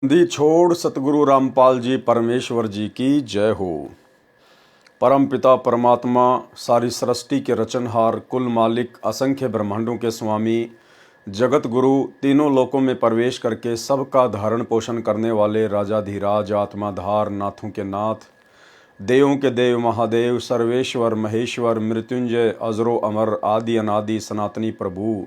दी छोड़ सतगुरु रामपाल जी परमेश्वर जी की जय हो। परम पिता परमात्मा सारी सृष्टि के रचनहार, कुल मालिक, असंख्य ब्रह्मांडों के स्वामी, जगत गुरु, तीनों लोकों में प्रवेश करके सबका धारण पोषण करने वाले राजाधिराज, आत्माधार, नाथों के नाथ, देवों के देव, महादेव, सर्वेश्वर, महेश्वर, मृत्युंजय, अजरो अमर, आदि अनादि सनातनी प्रभु,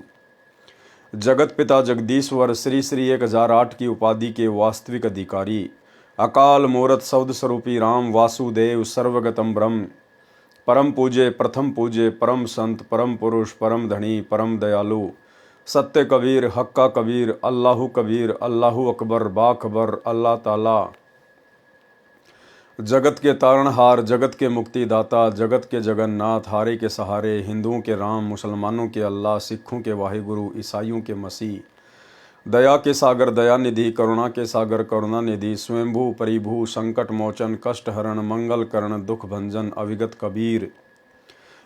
जगत पिता जगदीश्वर, श्री श्री 1008 की उपाधि के वास्तविक अधिकारी, अकाल मूरत शब्द स्वरूपी राम वासुदेव, सर्वगतम ब्रह्म, परम पूज्य, प्रथम पूज्य, परम संत, परम पुरुष, परम धनी, परम दयालु, सत्य कबीर, हक्का कबीर, अल्लाहु कबीर, अल्लाहु अकबर, बाखबर, अल्लाह ताला, जगत के तारणहार, जगत के मुक्तिदाता, जगत के जगन्नाथ, हारे के सहारे, हिंदुओं के राम, मुसलमानों के अल्लाह, सिखों के वाहिगुरु, ईसाइयों के मसीह, दया के सागर दयानिधि, करुणा के सागर करुणानिधि, स्वयंभू परिभू, संकट मोचन, कष्ट हरण, मंगल करण, दुख भंजन, अविगत कबीर,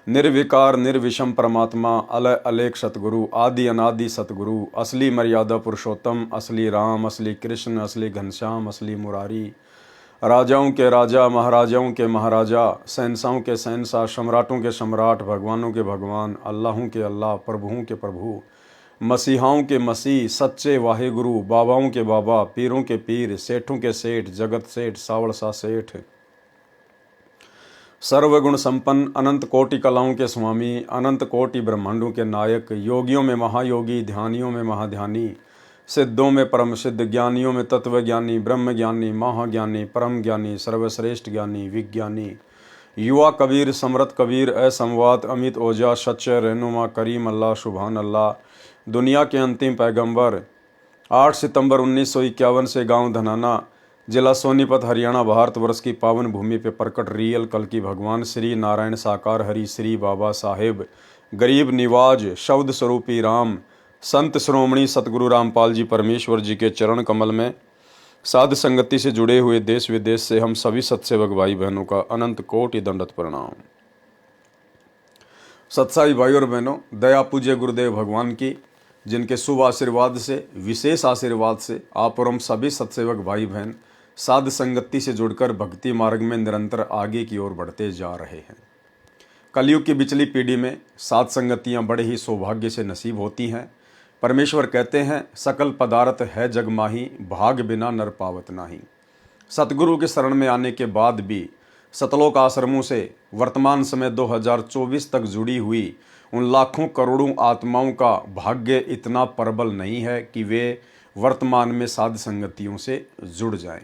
निर्विकार निर्विषम परमात्मा, अलय अलेख सतगुरु, आदि अनादि सतगुरु, असली मर्यादा पुरुषोत्तम, असली राम, असली कृष्ण, असली घनश्याम, असली मुरारी, राजाओं के राजा, महाराजाओं के महाराजा, शहंशाहों के शहंशाह, सम्राटों के सम्राट, भगवानों के भगवान, अल्लाहों के अल्लाह, प्रभुओं के प्रभु, मसीहाओं के मसीह, सच्चे वाहेगुरु, बाबाओं के बाबा, पीरों के पीर, सेठों के सेठ, जगत सेठ, सावड़ सा सेठ, सर्वगुण संपन्न, अनंत कोटि कलाओं के स्वामी, अनंत कोटि ब्रह्मांडों के नायक, योगियों में महायोगी, ध्यानियों में महाध्यानी, सिद्धों में परम सिद्ध, ज्ञानियों में तत्वज्ञानी, ब्रह्म ज्ञानी, महाज्ञानी, परम ज्ञानी, सर्वश्रेष्ठ ज्ञानी, विज्ञानी, युवा कबीर, समरथ कबीर, असंवाद, अमित ओझा, सच्चे रहनुमा, करीम अल्लाह, सुभान अल्लाह, दुनिया के अंतिम पैगंबर, 8 सितंबर 1951 से गांव धनाना, जिला सोनीपत, हरियाणा, भारतवर्ष की पावन भूमि पे प्रकट रियल कल की भगवान श्री नारायण साकार हरि श्री बाबा साहेब, गरीब निवाज, शब्द स्वरूपी राम, संत श्रोमणी सतगुरु रामपाल जी परमेश्वर जी के चरण कमल में साध संगति से जुड़े हुए देश विदेश से हम सभी सत्सेवक भाई बहनों का अनंत कोटि दंडवत प्रणाम। सत्साई भाई और बहनों, दया पूज्य गुरुदेव भगवान की, जिनके शुभ आशीर्वाद से, विशेष आशीर्वाद से आप और हम सभी सत्सेवक भाई बहन साध संगति से जुड़कर भक्ति मार्ग में निरंतर आगे की ओर बढ़ते जा रहे हैं। कलयुग की बिचली पीढ़ी में साध संगतियाँ बड़े ही सौभाग्य से नसीब होती हैं। परमेश्वर कहते हैं, सकल पदार्थ है जग माही, भाग बिना नर पावत नाही। सतगुरु के शरण में आने के बाद भी सतलोक आश्रमों से वर्तमान समय 2024 तक जुड़ी हुई उन लाखों करोड़ों आत्माओं का भाग्य इतना प्रबल नहीं है कि वे वर्तमान में साध संगतियों से जुड़ जाएं।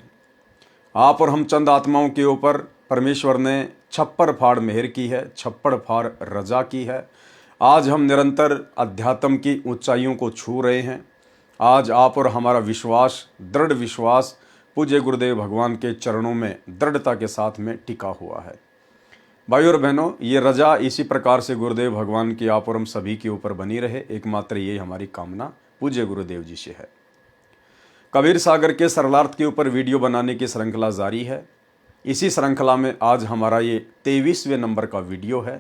आप और हम चंद आत्माओं के ऊपर परमेश्वर ने छप्पर फाड़ मेहर की है, छप्पर फाड़ रजा की है। आज हम निरंतर अध्यात्म की ऊंचाइयों को छू रहे हैं। आज आप और हमारा विश्वास, दृढ़ विश्वास पूज्य गुरुदेव भगवान के चरणों में दृढ़ता के साथ में टिका हुआ है। भाई और बहनों, ये रजा इसी प्रकार से गुरुदेव भगवान की आप और हम सभी के ऊपर बनी रहे, एकमात्र ये हमारी कामना पूज्य गुरुदेव जी से है। कबीर सागर के सरलार्थ के ऊपर वीडियो बनाने की श्रृंखला जारी है। इसी श्रृंखला में आज हमारा ये 23वें नंबर का वीडियो है।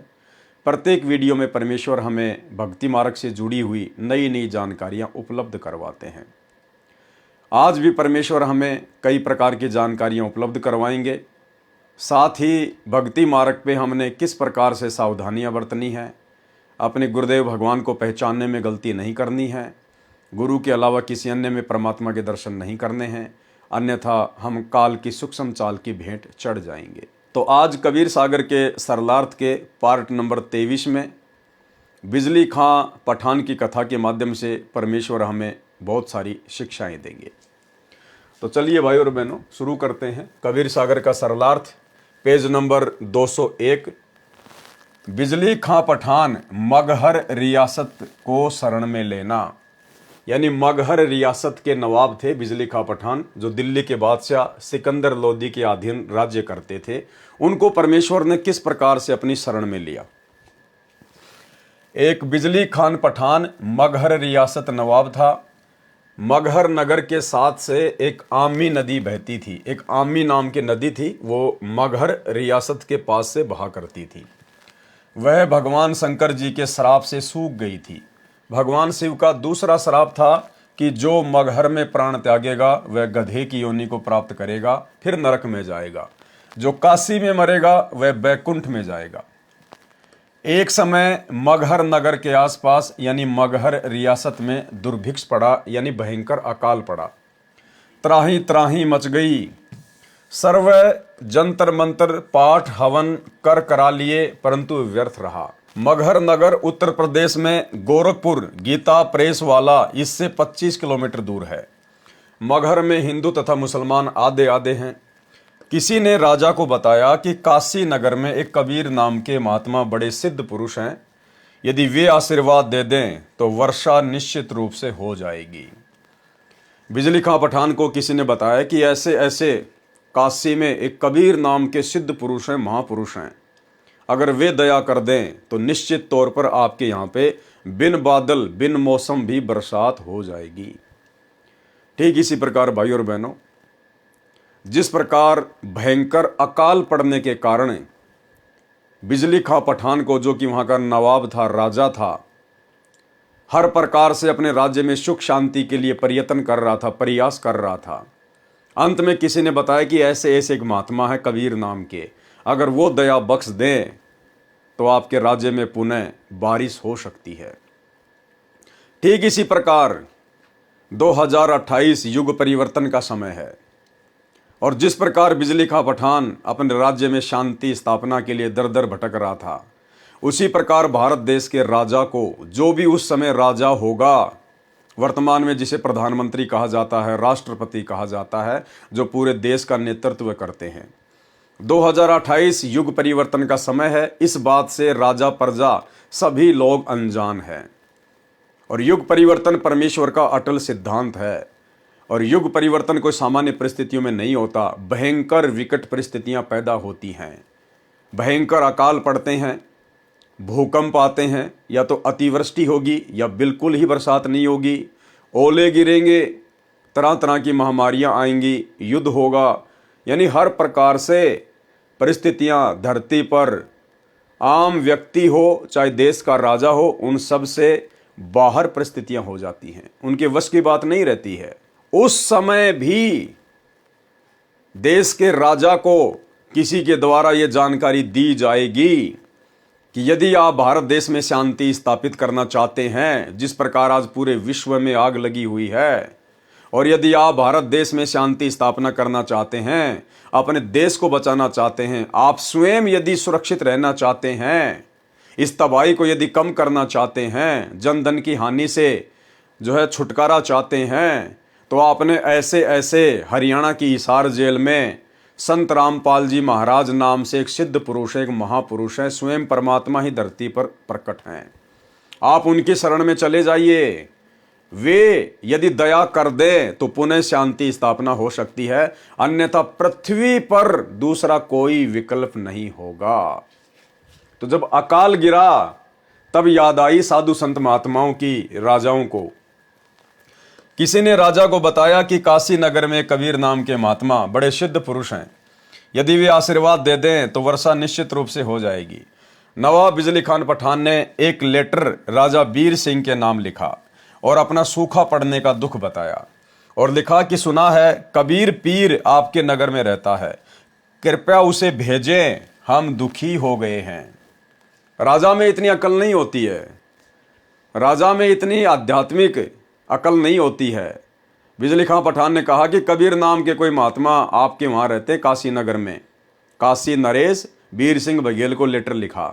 प्रत्येक वीडियो में परमेश्वर हमें भक्ति मार्ग से जुड़ी हुई नई नई जानकारियां उपलब्ध करवाते हैं। आज भी परमेश्वर हमें कई प्रकार की जानकारियां उपलब्ध करवाएंगे। साथ ही भक्ति मार्ग पे हमने किस प्रकार से सावधानियां बरतनी है, अपने गुरुदेव भगवान को पहचानने में गलती नहीं करनी है, गुरु के अलावा किसी अन्य में परमात्मा के दर्शन नहीं करने हैं, अन्यथा हम काल की सूक्ष्म चाल की भेंट चढ़ जाएंगे। तो आज कबीर सागर के सरलार्थ के पार्ट नंबर 23 में बिजली खां पठान की कथा के माध्यम से परमेश्वर हमें बहुत सारी शिक्षाएं देंगे। तो चलिए भाई और बहनों, शुरू करते हैं। कबीर सागर का सरलार्थ, पेज नंबर 201। बिजली खां पठान मगहर रियासत को शरण में लेना। यानी मगहर रियासत के नवाब थे बिजली खां पठान, जो दिल्ली के बादशाह सिकंदर लोदी के अधीन राज्य करते थे। उनको परमेश्वर ने किस प्रकार से अपनी शरण में लिया। एक बिजली खान पठान मगहर रियासत नवाब था। मगहर नगर के साथ से एक आमी नदी बहती थी। एक आमी नाम की नदी थी, वो मगहर रियासत के पास से बहा करती थी। वह भगवान शंकर जी के श्राप से सूख गई थी। भगवान शिव का दूसरा श्राप था कि जो मगहर में प्राण त्यागेगा वह गधे की योनि को प्राप्त करेगा, फिर नरक में जाएगा। जो काशी में मरेगा वह बैकुंठ में जाएगा। एक समय मगहर नगर के आसपास यानी मगहर रियासत में दुर्भिक्ष पड़ा, यानी भयंकर अकाल पड़ा। त्राही त्राही मच गई। सर्व जंतर मंतर पाठ हवन कर करा लिए, परंतु व्यर्थ रहा। मगहर नगर उत्तर प्रदेश में गोरखपुर गीता प्रेस वाला इससे 25 किलोमीटर दूर है। मगहर में हिंदू तथा मुसलमान आधे आधे हैं। किसी ने राजा को बताया कि काशी नगर में एक कबीर नाम के महात्मा बड़े सिद्ध पुरुष हैं, यदि वे आशीर्वाद दे दें तो वर्षा निश्चित रूप से हो जाएगी। बिजली खां पठान को किसी ने बताया कि ऐसे ऐसे काशी में एक कबीर नाम के सिद्ध पुरुष हैं, महापुरुष हैं, अगर वे दया कर दें तो निश्चित तौर पर आपके यहाँ पे बिन बादल बिन मौसम भी बरसात हो जाएगी। ठीक इसी प्रकार भाई और बहनों, जिस प्रकार भयंकर अकाल पड़ने के कारण बिजली खां पठान को, जो कि वहाँ का नवाब था, राजा था, हर प्रकार से अपने राज्य में सुख शांति के लिए प्रयत्न कर रहा था, प्रयास कर रहा था। अंत में किसी ने बताया कि ऐसे ऐसे एक महात्मा है कबीर नाम के, अगर वो दया बख्श दें तो आपके राज्य में पुनः बारिश हो सकती है। ठीक इसी प्रकार 2028 युग परिवर्तन का समय है, और जिस प्रकार बिजली खां पठान अपने राज्य में शांति स्थापना के लिए दर दर भटक रहा था, उसी प्रकार भारत देश के राजा को, जो भी उस समय राजा होगा, वर्तमान में जिसे प्रधानमंत्री कहा जाता है, राष्ट्रपति कहा जाता है, जो पूरे देश का नेतृत्व करते हैं, 2028 युग परिवर्तन का समय है। इस बात से राजा प्रजा सभी लोग अनजान हैं, और युग परिवर्तन परमेश्वर का अटल सिद्धांत है। और युग परिवर्तन कोई सामान्य परिस्थितियों में नहीं होता, भयंकर विकट परिस्थितियां पैदा होती हैं, भयंकर अकाल पड़ते हैं, भूकंप आते हैं, या तो अतिवृष्टि होगी या बिल्कुल ही बरसात नहीं होगी, ओले गिरेंगे, तरह तरह की महामारियां आएंगी, युद्ध होगा, यानी हर प्रकार से परिस्थितियां धरती पर, आम व्यक्ति हो चाहे देश का राजा हो, उन सब से बाहर परिस्थितियां हो जाती हैं, उनके वश की बात नहीं रहती है। उस समय भी देश के राजा को किसी के द्वारा यह जानकारी दी जाएगी कि यदि आप भारत देश में शांति स्थापित करना चाहते हैं, जिस प्रकार आज पूरे विश्व में आग लगी हुई है, और यदि आप भारत देश में शांति स्थापना करना चाहते हैं, अपने देश को बचाना चाहते हैं, आप स्वयं यदि सुरक्षित रहना चाहते हैं, इस तबाही को यदि कम करना चाहते हैं, जन धन की हानि से जो है छुटकारा चाहते हैं, तो आपने ऐसे ऐसे हरियाणा की हिसार जेल में संत रामपाल जी महाराज नाम से एक सिद्ध पुरुष है, एक महापुरुष है, स्वयं परमात्मा ही धरती पर प्रकट हैं, आप उनकी शरण में चले जाइए। वे यदि दया कर दे तो पुनः शांति स्थापना हो सकती है, अन्यथा पृथ्वी पर दूसरा कोई विकल्प नहीं होगा। तो जब अकाल गिरा तब याद आई साधु संत महात्माओं की, राजाओं को। किसी ने राजा को बताया कि काशी नगर में कबीर नाम के महात्मा बड़े सिद्ध पुरुष हैं, यदि वे आशीर्वाद दे दें तो वर्षा निश्चित रूप से हो जाएगी। नवाब बिजली खान पठान ने एक लेटर राजा बीर सिंह के नाम लिखा और अपना सूखा पड़ने का दुख बताया, और लिखा कि सुना है कबीर पीर आपके नगर में रहता है, कृपया उसे भेजें, हम दुखी हो गए हैं। राजा में इतनी अकल नहीं होती है, राजा में इतनी आध्यात्मिक अकल नहीं होती है। बिजली खां पठान ने कहा कि कबीर नाम के कोई महात्मा आपके वहाँ रहते काशी नगर में। काशी नरेश बीर सिंह बघेल को लेटर लिखा,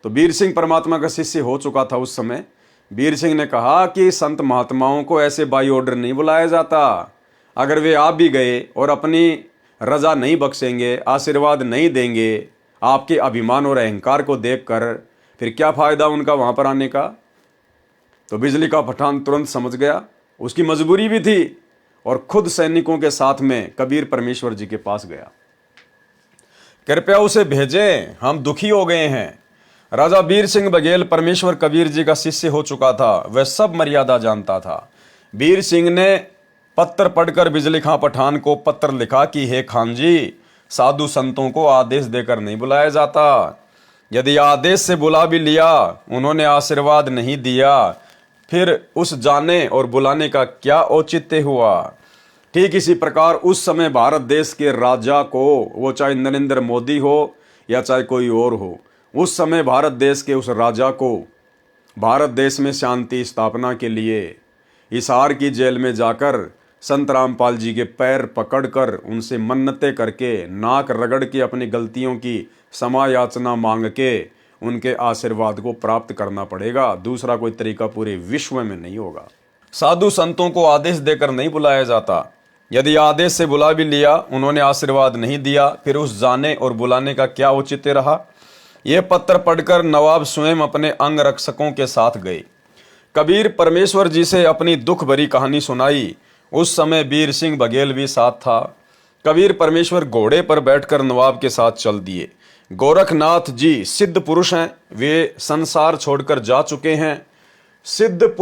तो बीर सिंह परमात्मा का शिष्य हो चुका था उस समय। बीर सिंह ने कहा कि संत महात्माओं को ऐसे बाई ऑर्डर नहीं बुलाया जाता, अगर वे आप भी गए और अपनी रजा नहीं बख्शेंगे, आशीर्वाद नहीं देंगे, आपके अभिमान और अहंकार को देखकर, फिर क्या फायदा उनका वहां पर आने का। तो बिजली का पठान तुरंत समझ गया, उसकी मजबूरी भी थी, और खुद सैनिकों के साथ में कबीर परमेश्वर जी के पास गया, कृपया उसे भेजें, हम दुखी हो गए हैं। राजा बीर सिंह बघेल परमेश्वर कबीर जी का शिष्य हो चुका था, वह सब मर्यादा जानता था। बीर सिंह ने पत्र पढ़कर बिजली खां पठान को पत्र लिखा कि हे खान जी, साधु संतों को आदेश देकर नहीं बुलाया जाता, यदि आदेश से बुला भी लिया, उन्होंने आशीर्वाद नहीं दिया, फिर उस जाने और बुलाने का क्या औचित्य हुआ। ठीक इसी प्रकार उस समय भारत देश के राजा को, वो चाहे नरेंद्र मोदी हो या चाहे कोई और हो, उस समय भारत देश के उस राजा को भारत देश में शांति स्थापना के लिए हिसार की जेल में जाकर संत रामपाल जी के पैर पकड़कर उनसे मन्नतें करके, नाक रगड़ के, अपनी गलतियों की क्षमा याचना मांग के उनके आशीर्वाद को प्राप्त करना पड़ेगा। दूसरा कोई तरीका पूरे विश्व में नहीं होगा। साधु संतों को आदेश देकर नहीं बुलाया जाता। यदि आदेश से बुला भी लिया, उन्होंने आशीर्वाद नहीं दिया, फिर उस जाने और बुलाने का क्या औचित्य रहा। ये पत्र पढ़कर नवाब स्वयं अपने अंग रक्षकों के साथ गए। कबीर परमेश्वर जी से अपनी दुख भरी कहानी सुनाई। उस समय वीर सिंह बघेल भी साथ था। कबीर परमेश्वर घोड़े पर बैठकर नवाब के साथ चल दिए। गोरखनाथ जी सिद्ध पुरुष हैं, वे संसार छोड़कर जा चुके हैं। सिद्ध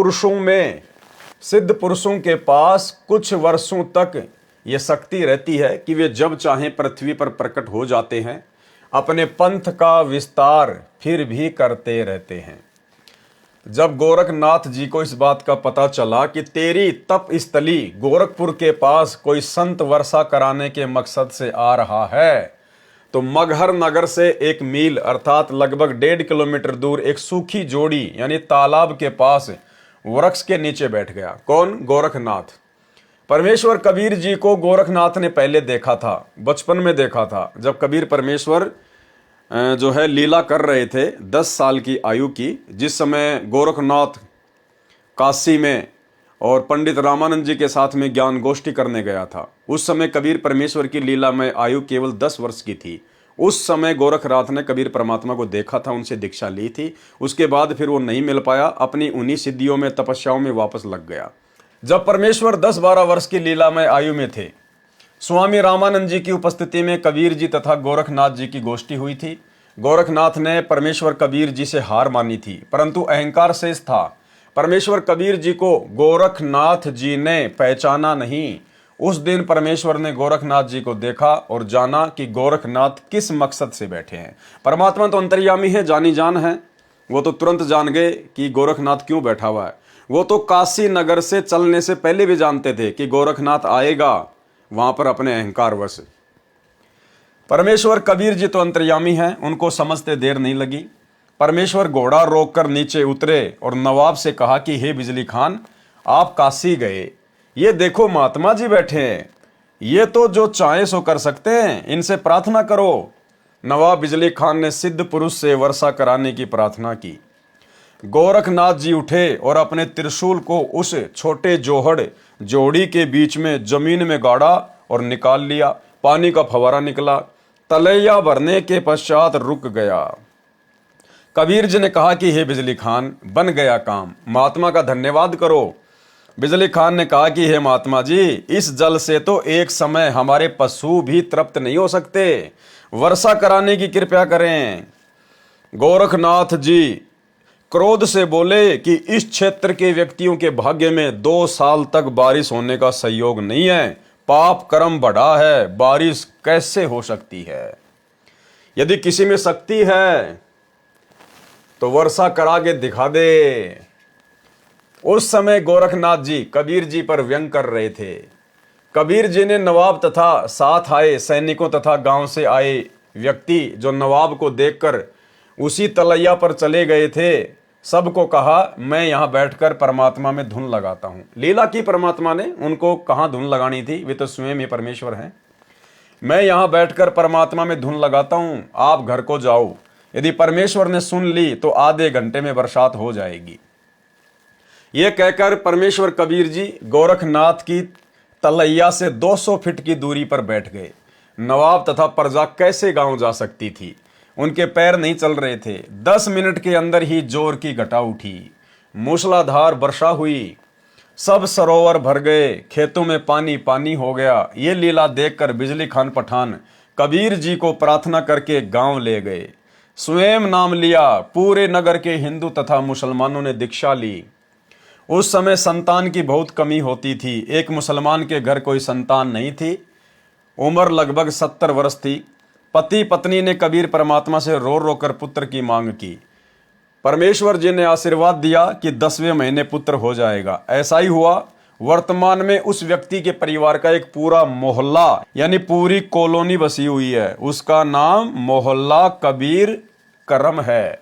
पुरुषों के पास कुछ वर्षों तक ये शक्ति रहती है कि वे जब चाहें पृथ्वी पर प्रकट हो जाते हैं, अपने पंथ का विस्तार फिर भी करते रहते हैं। जब गोरखनाथ जी को इस बात का पता चला कि तेरी तप स्थली गोरखपुर के पास कोई संत वर्षा कराने के मकसद से आ रहा है, तो मगहर नगर से 1 मील अर्थात लगभग 1.5 किलोमीटर दूर एक सूखी जोड़ी यानी तालाब के पास वृक्ष के नीचे बैठ गया। कौन? गोरखनाथ। परमेश्वर कबीर जी को गोरखनाथ ने पहले देखा था, बचपन में देखा था, जब कबीर परमेश्वर जो है लीला कर रहे थे 10 साल की आयु की, जिस समय गोरखनाथ काशी में और पंडित रामानंद जी के साथ में ज्ञान गोष्ठी करने गया था। उस समय कबीर परमेश्वर की लीला में आयु केवल 10 वर्ष की थी। उस समय गोरखनाथ ने कबीर परमात्मा को देखा था, उनसे दीक्षा ली थी। उसके बाद फिर वो नहीं मिल पाया, अपनी उन्हीं सिद्धियों में, तपस्याओं में वापस लग गया। जब परमेश्वर 10-12 वर्ष की लीला में आयु में थे, स्वामी रामानंद जी की उपस्थिति में कबीर जी तथा गोरखनाथ जी की गोष्ठी हुई थी। गोरखनाथ ने परमेश्वर कबीर जी से हार मानी थी, परंतु अहंकार शेष था। परमेश्वर कबीर जी को गोरखनाथ जी ने पहचाना नहीं। उस दिन परमेश्वर ने गोरखनाथ जी को देखा और जाना कि गोरखनाथ किस मकसद से बैठे हैं। परमात्मा तो अंतर्यामी है, जानी जान है, वो तो तुरंत जान गए कि गोरखनाथ क्यों बैठा हुआ है। वो तो काशी नगर से चलने से पहले भी जानते थे कि गोरखनाथ आएगा वहां पर अपने अहंकार वश। परमेश्वर कबीर जी तो अंतर्यामी हैं, उनको समझते देर नहीं लगी। परमेश्वर घोड़ा रोककर नीचे उतरे और नवाब से कहा कि हे बिजली खान, आप काशी गए, ये देखो महात्मा जी बैठे हैं, ये तो जो चाहे सो कर सकते हैं, इनसे प्रार्थना करो। नवाब बिजली खान ने सिद्ध पुरुष से वर्षा कराने की प्रार्थना की। गोरखनाथ जी उठे और अपने त्रिशूल को उस छोटे जोड़ी के बीच में जमीन में गाड़ा और निकाल लिया। पानी का फवारा निकला, तलैया भरने के पश्चात रुक गया। कबीर जी ने कहा कि हे बिजली खान, बन गया काम, महात्मा का धन्यवाद करो। बिजली खान ने कहा कि हे महात्मा जी, इस जल से तो एक समय हमारे पशु भी तृप्त नहीं हो सकते, वर्षा कराने की कृपा करें। गोरखनाथ जी क्रोध से बोले कि इस क्षेत्र के व्यक्तियों के भाग्य में 2 साल तक बारिश होने का संयोग नहीं है, पाप कर्म बढ़ा है, बारिश कैसे हो सकती है। यदि किसी में शक्ति है तो वर्षा करा के दिखा दे। उस समय गोरखनाथ जी कबीर जी पर व्यंग कर रहे थे। कबीर जी ने नवाब तथा साथ आए सैनिकों तथा गांव से आए व्यक्ति जो नवाब को देखकर उसी तलैया पर चले गए थे, सबको कहा मैं यहां बैठकर परमात्मा में धुन लगाता हूं। लीला की परमात्मा ने, उनको कहां धुन लगानी थी, वे तो स्वयं ही परमेश्वर हैं। मैं यहां बैठकर परमात्मा में धुन लगाता हूं, आप घर को जाओ। यदि परमेश्वर ने सुन ली तो आधे घंटे में बरसात हो जाएगी। यह कहकर परमेश्वर कबीर जी गोरखनाथ की तलैया से 200 फीट की दूरी पर बैठ गए। नवाब तथा प्रजा कैसे गांव जा सकती थी, उनके पैर नहीं चल रहे थे। 10 मिनट के अंदर ही जोर की घटा उठी, मूसलाधार वर्षा हुई, सब सरोवर भर गए, खेतों में पानी पानी हो गया। ये लीला देखकर बिजली खान पठान कबीर जी को प्रार्थना करके गांव ले गए। स्वयं नाम लिया, पूरे नगर के हिंदू तथा मुसलमानों ने दीक्षा ली। उस समय संतान की बहुत कमी होती थी। एक मुसलमान के घर कोई संतान नहीं थी, उम्र लगभग 70 वर्ष थी। पति पत्नी ने कबीर परमात्मा से रो रो कर पुत्र की मांग की। परमेश्वर जी ने आशीर्वाद दिया कि 10वें महीने पुत्र हो जाएगा। ऐसा ही हुआ। वर्तमान में उस व्यक्ति के परिवार का एक पूरा मोहल्ला यानी पूरी कॉलोनी बसी हुई है। उसका नाम मोहल्ला कबीर करम है।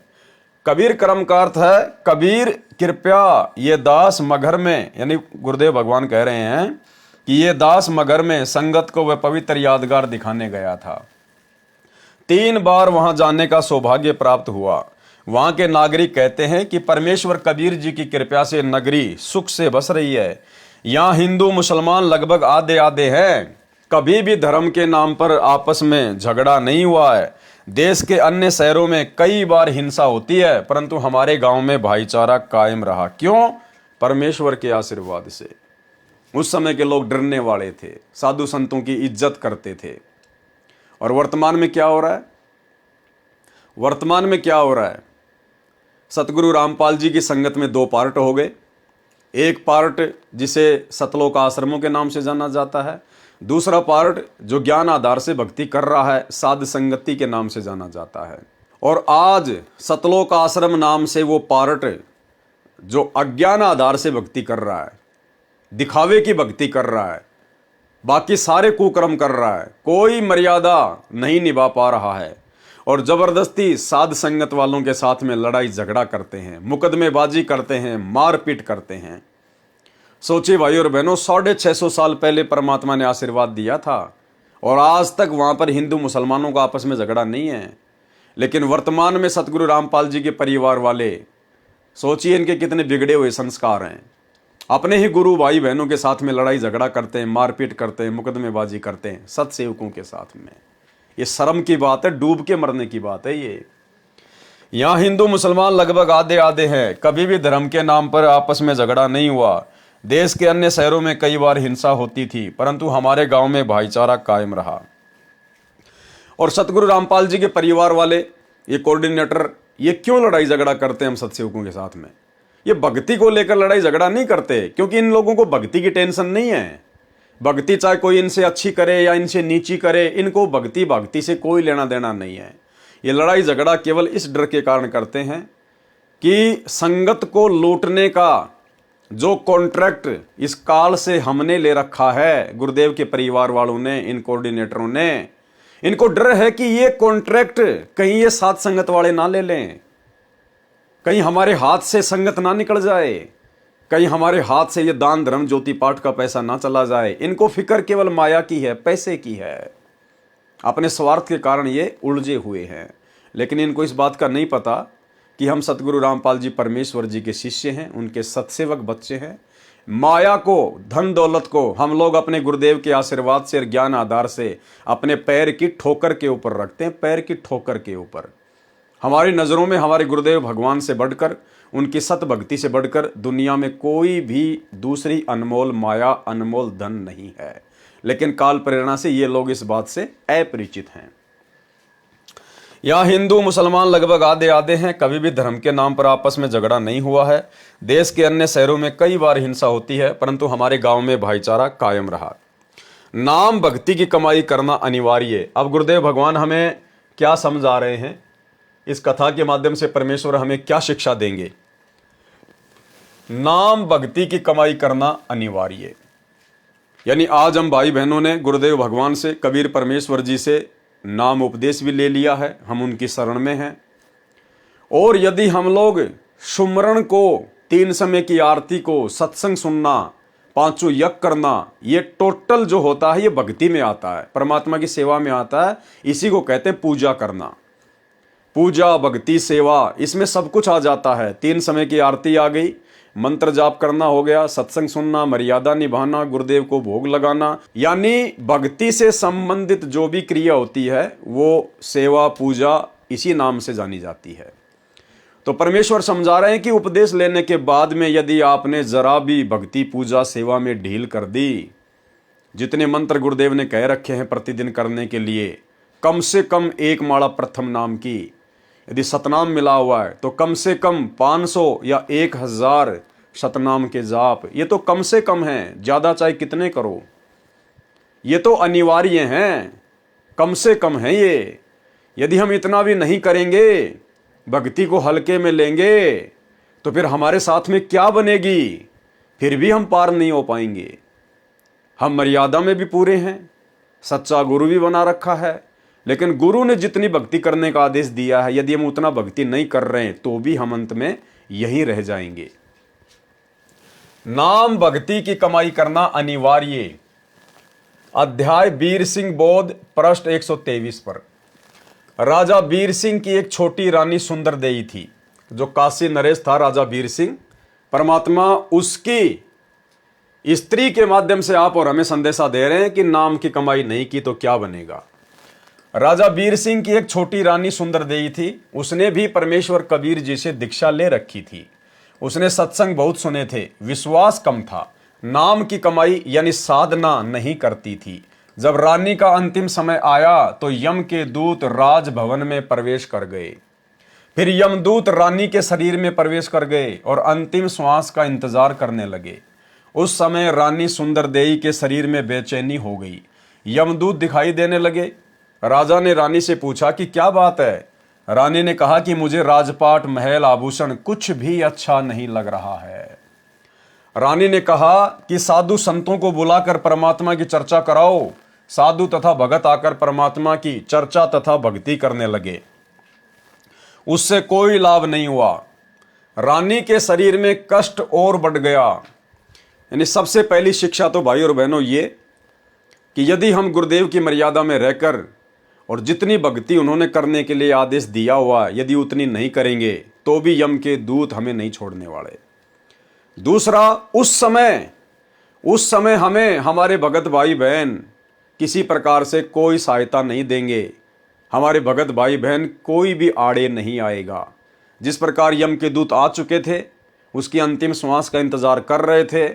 कबीर करम का अर्थ है कबीर कृपया ये दास मगर में, यानी गुरुदेव भगवान कह रहे हैं कि ये दास मगर में संगत को वह पवित्र यादगार दिखाने गया था। 3 बार वहां जाने का सौभाग्य प्राप्त हुआ। वहां के नागरिक कहते हैं कि परमेश्वर कबीर जी की कृपा से नगरी सुख से बस रही है। यहाँ हिंदू मुसलमान लगभग आधे आधे हैं। कभी भी धर्म के नाम पर आपस में झगड़ा नहीं हुआ है। देश के अन्य शहरों में कई बार हिंसा होती है, परंतु हमारे गांव में भाईचारा कायम रहा। क्यों? परमेश्वर के आशीर्वाद से। उस समय के लोग डरने वाले थे, साधु संतों की इज्जत करते थे। और वर्तमान में क्या हो रहा है? वर्तमान में क्या हो रहा है? सतगुरु रामपाल जी की संगत में 2 पार्ट हो गए। एक पार्ट जिसे सतलोक आश्रमों के नाम से जाना जाता है, दूसरा पार्ट जो ज्ञान आधार से भक्ति कर रहा है साध संगति के नाम से जाना जाता है। और आज सतलोक आश्रम नाम से वो पार्ट जो अज्ञान आधार से भक्ति कर रहा है, दिखावे की भक्ति कर रहा है, बाकी सारे कुकर्म कर रहा है, कोई मर्यादा नहीं निभा पा रहा है और जबरदस्ती साध संगत वालों के साथ में लड़ाई झगड़ा करते हैं, मुकदमेबाजी करते हैं, मारपीट करते हैं। सोचिए भाई और बहनों, 650 साल पहले परमात्मा ने आशीर्वाद दिया था और आज तक वहां पर हिंदू मुसलमानों का आपस में झगड़ा नहीं है। लेकिन वर्तमान में सतगुरु रामपाल जी के परिवार वाले, सोचिए इनके कितने बिगड़े हुए संस्कार हैं। अपने ही गुरु भाई बहनों के साथ में लड़ाई झगड़ा करते हैं, मारपीट करते हैं, मुकदमेबाजी करते हैं सत्सेवकों के साथ में। ये शर्म की बात है, डूब के मरने की बात है ये। यहाँ हिंदू मुसलमान लगभग आधे आधे हैं। कभी भी धर्म के नाम पर आपस में झगड़ा नहीं हुआ। देश के अन्य शहरों में कई बार हिंसा होती थी, परंतु हमारे गांव में भाईचारा कायम रहा। और सतगुरु रामपाल जी के परिवार वाले, ये कोऑर्डिनेटर, ये क्यों लड़ाई झगड़ा करते हैं हम सत्सेवकों के साथ में? ये भक्ति को लेकर लड़ाई झगड़ा नहीं करते, क्योंकि इन लोगों को भक्ति की टेंशन नहीं है। भक्ति चाहे कोई इनसे अच्छी करे या इनसे नीची करे, इनको भक्ति से कोई लेना देना नहीं है। ये लड़ाई झगड़ा केवल इस डर के कारण करते हैं कि संगत को लूटने का जो कॉन्ट्रैक्ट इस काल से हमने ले रखा है, गुरुदेव के परिवार वालों ने, इन कोऑर्डिनेटरों ने, इनको डर है कि ये कॉन्ट्रैक्ट कहीं ये साथ संगत वाले ना ले लें, कहीं हमारे हाथ से संगत ना निकल जाए, कहीं हमारे हाथ से ये दान धर्म ज्योति पाठ का पैसा ना चला जाए। इनको फिक्र केवल माया की है, पैसे की है। अपने स्वार्थ के कारण ये उलझे हुए हैं। लेकिन इनको इस बात का नहीं पता कि हम सतगुरु रामपाल जी परमेश्वर जी के शिष्य हैं, उनके सत्सेवक बच्चे हैं। माया को, धन दौलत को हम लोग अपने गुरुदेव के आशीर्वाद से और ज्ञान आधार से अपने पैर की ठोकर के ऊपर रखते हैं, पैर की ठोकर के ऊपर। हमारी नज़रों में हमारे गुरुदेव भगवान से बढ़कर, उनकी सत भक्ति से बढ़कर दुनिया में कोई भी दूसरी अनमोल माया, अनमोल धन नहीं है। लेकिन काल प्रेरणा से ये लोग इस बात से अपरिचित हैं। यहाँ हिंदू मुसलमान लगभग आधे आधे हैं। कभी भी धर्म के नाम पर आपस में झगड़ा नहीं हुआ है। देश के अन्य शहरों में कई बार हिंसा होती है, परंतु हमारे गांव में भाईचारा कायम रहा। नाम भक्ति की कमाई करना अनिवार्य है। अब गुरुदेव भगवान हमें क्या समझा रहे हैं, इस कथा के माध्यम से परमेश्वर हमें क्या शिक्षा देंगे? नाम भक्ति की कमाई करना अनिवार्य है। यानी आज हम भाई बहनों ने गुरुदेव भगवान से, कबीर परमेश्वर जी से नाम उपदेश भी ले लिया है, हम उनकी शरण में हैं। और यदि हम लोग सुमरण को, 3 समय की आरती को, सत्संग सुनना, 5 यज्ञ करना, ये टोटल जो होता है ये भक्ति में आता है, परमात्मा की सेवा में आता है। इसी को कहते हैं पूजा करना। पूजा, भक्ति, सेवा, इसमें सब कुछ आ जाता है। 3 समय की आरती आ गई, मंत्र जाप करना हो गया, सत्संग सुनना, मर्यादा निभाना, गुरुदेव को भोग लगाना, यानी भक्ति से संबंधित जो भी क्रिया होती है वो सेवा, पूजा इसी नाम से जानी जाती है। तो परमेश्वर समझा रहे हैं कि उपदेश लेने के बाद में यदि आपने जरा भी भक्ति, पूजा, सेवा में ढील कर दी, जितने मंत्र गुरुदेव ने कह रखे हैं प्रतिदिन करने के लिए, कम से कम 1 माला प्रथम नाम की, यदि सतनाम मिला हुआ है तो कम से कम 500 या 1000 सतनाम के जाप, ये तो कम से कम हैं। ज़्यादा चाहे कितने करो, ये तो अनिवार्य हैं, कम से कम है ये। यदि हम इतना भी नहीं करेंगे, भक्ति को हल्के में लेंगे तो फिर हमारे साथ में क्या बनेगी? फिर भी हम पार नहीं हो पाएंगे। हम मर्यादा में भी पूरे हैं, सच्चा गुरु भी बना रखा है, लेकिन गुरु ने जितनी भक्ति करने का आदेश दिया है, यदि हम उतना भक्ति नहीं कर रहे हैं तो भी हम अंत में यहीं रह जाएंगे। नाम भक्ति की कमाई करना अनिवार्य। अध्याय वीर सिंह बोध, पृष्ठ 123 पर। राजा वीर सिंह की एक छोटी रानी सुंदर देई थी। जो काशी नरेश था राजा वीर सिंह, परमात्मा उसकी स्त्री के माध्यम से आप और हमें संदेशा दे रहे हैं कि नाम की कमाई नहीं की तो क्या बनेगा। राजा वीर सिंह की एक छोटी रानी सुंदर देई थी। उसने भी परमेश्वर कबीर जी से दीक्षा ले रखी थी। उसने सत्संग बहुत सुने थे, विश्वास कम था, नाम की कमाई यानी साधना नहीं करती थी। जब रानी का अंतिम समय आया तो यम के दूत राजभवन में प्रवेश कर गए। फिर यमदूत रानी के शरीर में प्रवेश कर गए और अंतिम श्वास का इंतजार करने लगे। उस समय रानी सुंदरदेई के शरीर में बेचैनी हो गई। यमदूत दिखाई देने लगे। राजा ने रानी से पूछा कि क्या बात है? रानी ने कहा कि मुझे राजपाट, महल, आभूषण कुछ भी अच्छा नहीं लग रहा है। रानी ने कहा कि साधु संतों को बुलाकर परमात्मा की चर्चा कराओ। साधु तथा भगत आकर परमात्मा की चर्चा तथा भक्ति करने लगे। उससे कोई लाभ नहीं हुआ। रानी के शरीर में कष्ट और बढ़ गया। यानी सबसे पहली शिक्षा तो भाई और बहनों ये कि यदि हम गुरुदेव की मर्यादा में रहकर और जितनी भक्ति उन्होंने करने के लिए आदेश दिया हुआ, यदि उतनी नहीं करेंगे तो भी यम के दूत हमें नहीं छोड़ने वाले। दूसरा, उस समय हमें हमारे भगत भाई बहन किसी प्रकार से कोई सहायता नहीं देंगे। हमारे भगत भाई बहन कोई भी आड़े नहीं आएगा। जिस प्रकार यम के दूत आ चुके थे, उसकी अंतिम श्वास का इंतजार कर रहे थे।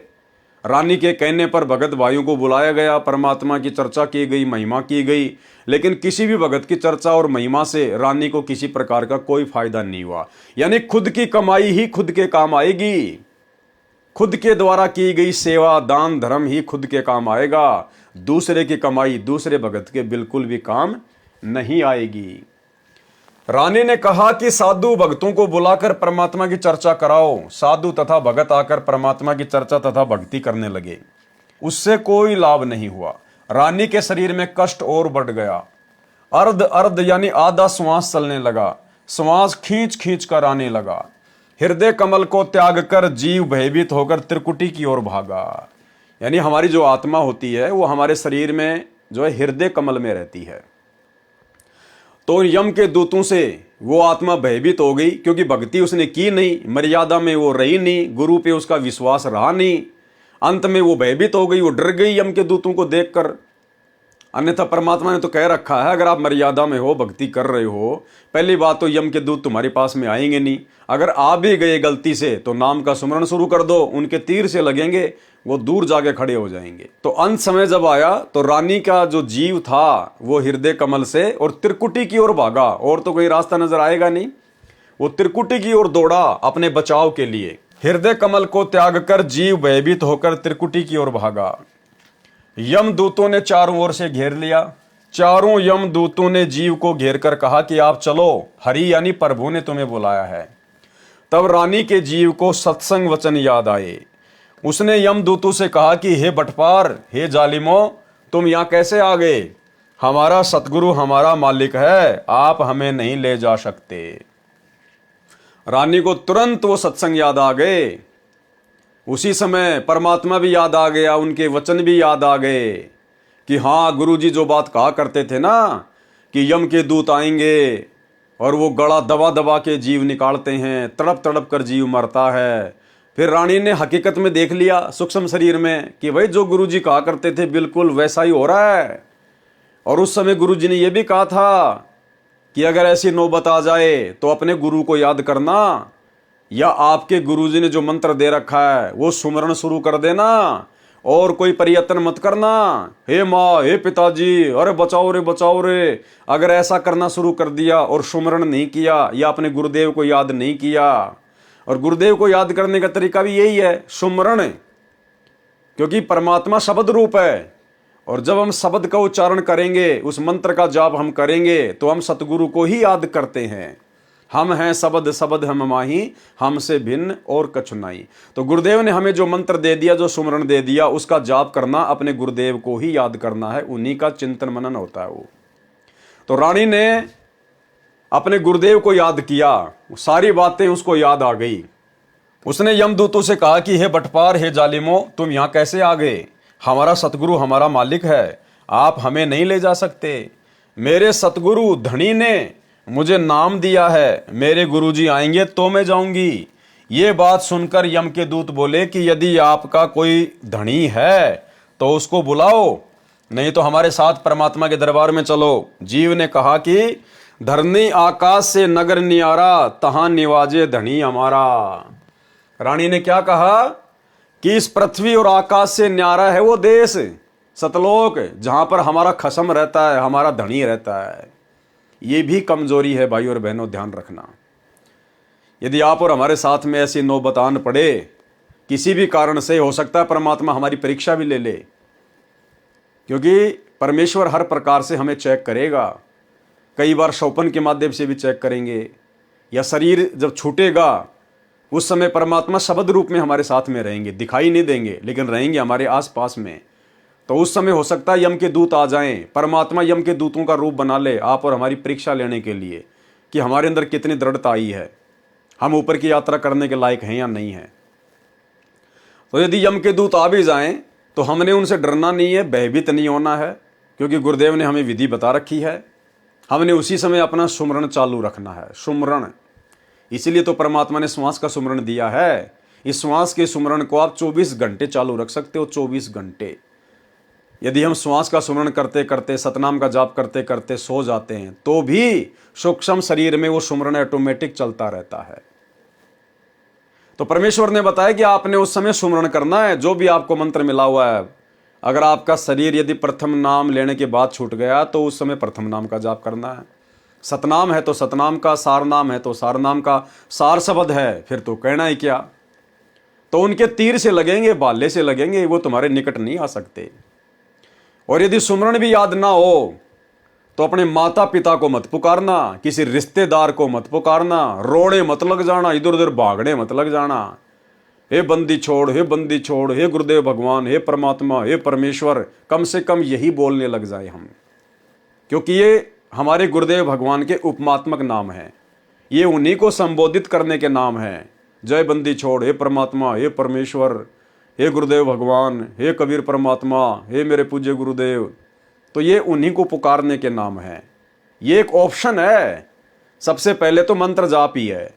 रानी के कहने पर भगत भाइयों को बुलाया गया, परमात्मा की चर्चा की गई, महिमा की गई, लेकिन किसी भी भगत की चर्चा और महिमा से रानी को किसी प्रकार का कोई फायदा नहीं हुआ। यानी खुद की कमाई ही खुद के काम आएगी। खुद के द्वारा की गई सेवा, दान, धर्म ही खुद के काम आएगा। दूसरे की कमाई दूसरे भगत के बिल्कुल भी काम नहीं आएगी। रानी ने कहा कि साधु भक्तों को बुलाकर परमात्मा की चर्चा कराओ। साधु तथा भगत आकर परमात्मा की चर्चा तथा भक्ति करने लगे। उससे कोई लाभ नहीं हुआ। रानी के शरीर में कष्ट और बढ़ गया। अर्ध अर्ध यानी आधा श्वास चलने लगा। श्वास खींच खींच कर आने लगा। हृदय कमल को त्याग कर जीव भयभीत होकर त्रिकुटी की ओर भागा। यानी हमारी जो आत्मा होती है वो हमारे शरीर में जो है हृदय कमल में रहती है। तो यम के दूतों से वो आत्मा भयभीत हो गई, क्योंकि भक्ति उसने की नहीं, मर्यादा में वो रही नहीं, गुरु पे उसका विश्वास रहा नहीं। अंत में वो भयभीत हो गई, वो डर गई यम के दूतों को देखकर। अन्यथा परमात्मा ने तो कह रखा है, अगर आप मर्यादा में हो, भक्ति कर रहे हो, पहली बात तो यम के दूत तुम्हारे पास में आएंगे नहीं। अगर आ भी गए गलती से तो नाम का सुमरण शुरू कर दो, उनके तीर से लगेंगे, वो दूर जाके खड़े हो जाएंगे। तो अंत समय जब आया तो रानी का जो जीव था वो हृदय कमल से और त्रिकुटी की ओर भागा, और तो कोई रास्ता नजर आएगा नहीं। वो त्रिकुटी की ओर दौड़ा अपने बचाव के लिए। हृदय कमल को त्याग कर जीव भयभीत होकर त्रिकुटी की ओर भागा। यम दूतों ने चारों ओर से घेर लिया। चारों यम दूतों ने जीव को घेर कर कहा कि आप चलो, हरि यानी प्रभु ने तुम्हें बुलाया है। तब रानी के जीव को सत्संग वचन याद आए। उसने यम दूतों से कहा कि हे बटपार, हे जालिमो, तुम यहाँ कैसे आ गए? हमारा सतगुरु हमारा मालिक है, आप हमें नहीं ले जा सकते। रानी को तुरंत वो सत्संग याद आ गए। उसी समय परमात्मा भी याद आ गया, उनके वचन भी याद आ गए कि हाँ, गुरुजी जो बात कहा करते थे ना कि यम के दूत आएंगे और वो गला दबा दबा के जीव निकालते हैं, तड़प तड़प कर जीव मरता है। फिर रानी ने हकीकत में देख लिया सूक्ष्म शरीर में कि भाई जो गुरुजी कहा करते थे बिल्कुल वैसा ही हो रहा है। और उस समय गुरुजी ने यह भी कहा था कि अगर ऐसी नौबत आ जाए तो अपने गुरु को याद करना, या आपके गुरुजी ने जो मंत्र दे रखा है वो सुमरण शुरू कर देना और कोई प्रयत्न मत करना। हे माँ, हे पिताजी, अरे बचाओ रे बचाओ रे। अगर ऐसा करना शुरू कर दिया और सुमरण नहीं किया या अपने गुरुदेव को याद नहीं किया, और गुरुदेव को याद करने का तरीका भी यही है, सुमरण, क्योंकि परमात्मा शब्द रूप है। और जब हम शब्द का उच्चारण करेंगे, उस मंत्र का जाप हम करेंगे तो हम सतगुरु को ही याद करते हैं। हम हैं सबद सबद हम माही, हमसे भिन्न और कछु नहीं। तो गुरुदेव ने हमें जो मंत्र दे दिया, जो सुमरण दे दिया, उसका जाप करना, अपने गुरुदेव को ही याद करना है, उन्हीं का चिंतन मनन होता है वो। तो रानी ने अपने गुरुदेव को याद किया, सारी बातें उसको याद आ गई। उसने यमदूतों से कहा कि हे बटपार, हे जालिमो, तुम यहां कैसे आ गए? हमारा सतगुरु हमारा मालिक है, आप हमें नहीं ले जा सकते। मेरे सतगुरु धनी ने मुझे नाम दिया है, मेरे गुरुजी आएंगे तो मैं जाऊंगी। ये बात सुनकर यम के दूत बोले कि यदि आपका कोई धनी है तो उसको बुलाओ, नहीं तो हमारे साथ परमात्मा के दरबार में चलो। जीव ने कहा कि धरनी आकाश से नगर नियारा, तहां निवाजे धनी हमारा। रानी ने क्या कहा कि इस पृथ्वी और आकाश से न्यारा है वो देश सतलोक, जहां पर हमारा खसम रहता है, हमारा धनी रहता है। ये भी कमजोरी है भाई और बहनों, ध्यान रखना। यदि आप और हमारे साथ में ऐसी नौबत आन पड़े, किसी भी कारण से, हो सकता है परमात्मा हमारी परीक्षा भी ले ले, क्योंकि परमेश्वर हर प्रकार से हमें चेक करेगा। कई बार शौपन के माध्यम से भी चेक करेंगे, या शरीर जब छूटेगा उस समय परमात्मा शब्द रूप में हमारे साथ में रहेंगे, दिखाई नहीं देंगे लेकिन रहेंगे हमारे आसपास में। तो उस समय हो सकता है यम के दूत आ जाएं, परमात्मा यम के दूतों का रूप बना ले आप और हमारी परीक्षा लेने के लिए कि हमारे अंदर कितनी दृढ़ता आई है, हम ऊपर की यात्रा करने के लायक हैं या नहीं है। तो यदि यम के दूत आ भी जाएं तो हमने उनसे डरना नहीं है, भयभीत नहीं होना है, क्योंकि गुरुदेव ने हमें विधि बता रखी है। हमने उसी समय अपना सुमरण चालू रखना है, सुमरण। इसीलिए तो परमात्मा ने श्वास का सुमरण दिया है। इस श्वास के सुमरण को आप 24 घंटे चालू रख सकते हो, 24 घंटे। यदि हम श्वास का सुमरण करते करते, सतनाम का जाप करते करते सो जाते हैं तो भी सूक्ष्म शरीर में वो सुमरण ऑटोमेटिक चलता रहता है। तो परमेश्वर ने बताया कि आपने उस समय सुमरण करना है, जो भी आपको मंत्र मिला हुआ है। अगर आपका शरीर यदि प्रथम नाम लेने के बाद छूट गया तो उस समय प्रथम नाम का जाप करना है। सतनाम है तो सतनाम का, सार नाम है तो सार नाम का, सार शब्द है फिर तो कहना ही क्या। तो उनके तीर से लगेंगे, भाले से लगेंगे, वो तुम्हारे निकट नहीं आ सकते। और यदि सुमरण भी याद ना हो तो अपने माता पिता को मत पुकारना, किसी रिश्तेदार को मत पुकारना, रोने मत लग जाना, इधर उधर भागने मत लग जाना। हे बंदी छोड़, हे बंदी छोड़, हे गुरुदेव भगवान, हे परमात्मा, हे परमेश्वर, कम से कम यही बोलने लग जाए हम, क्योंकि ये हमारे गुरुदेव भगवान के उपमात्मक नाम हैं। ये उन्हीं को संबोधित करने के नाम हैं। जय बंदी छोड़, हे परमात्मा, हे परमेश्वर, हे गुरुदेव भगवान, हे कबीर परमात्मा, हे मेरे पूज्य गुरुदेव। तो ये उन्हीं को पुकारने के नाम हैं। ये एक ऑप्शन है। सबसे पहले तो मंत्र जाप ही है।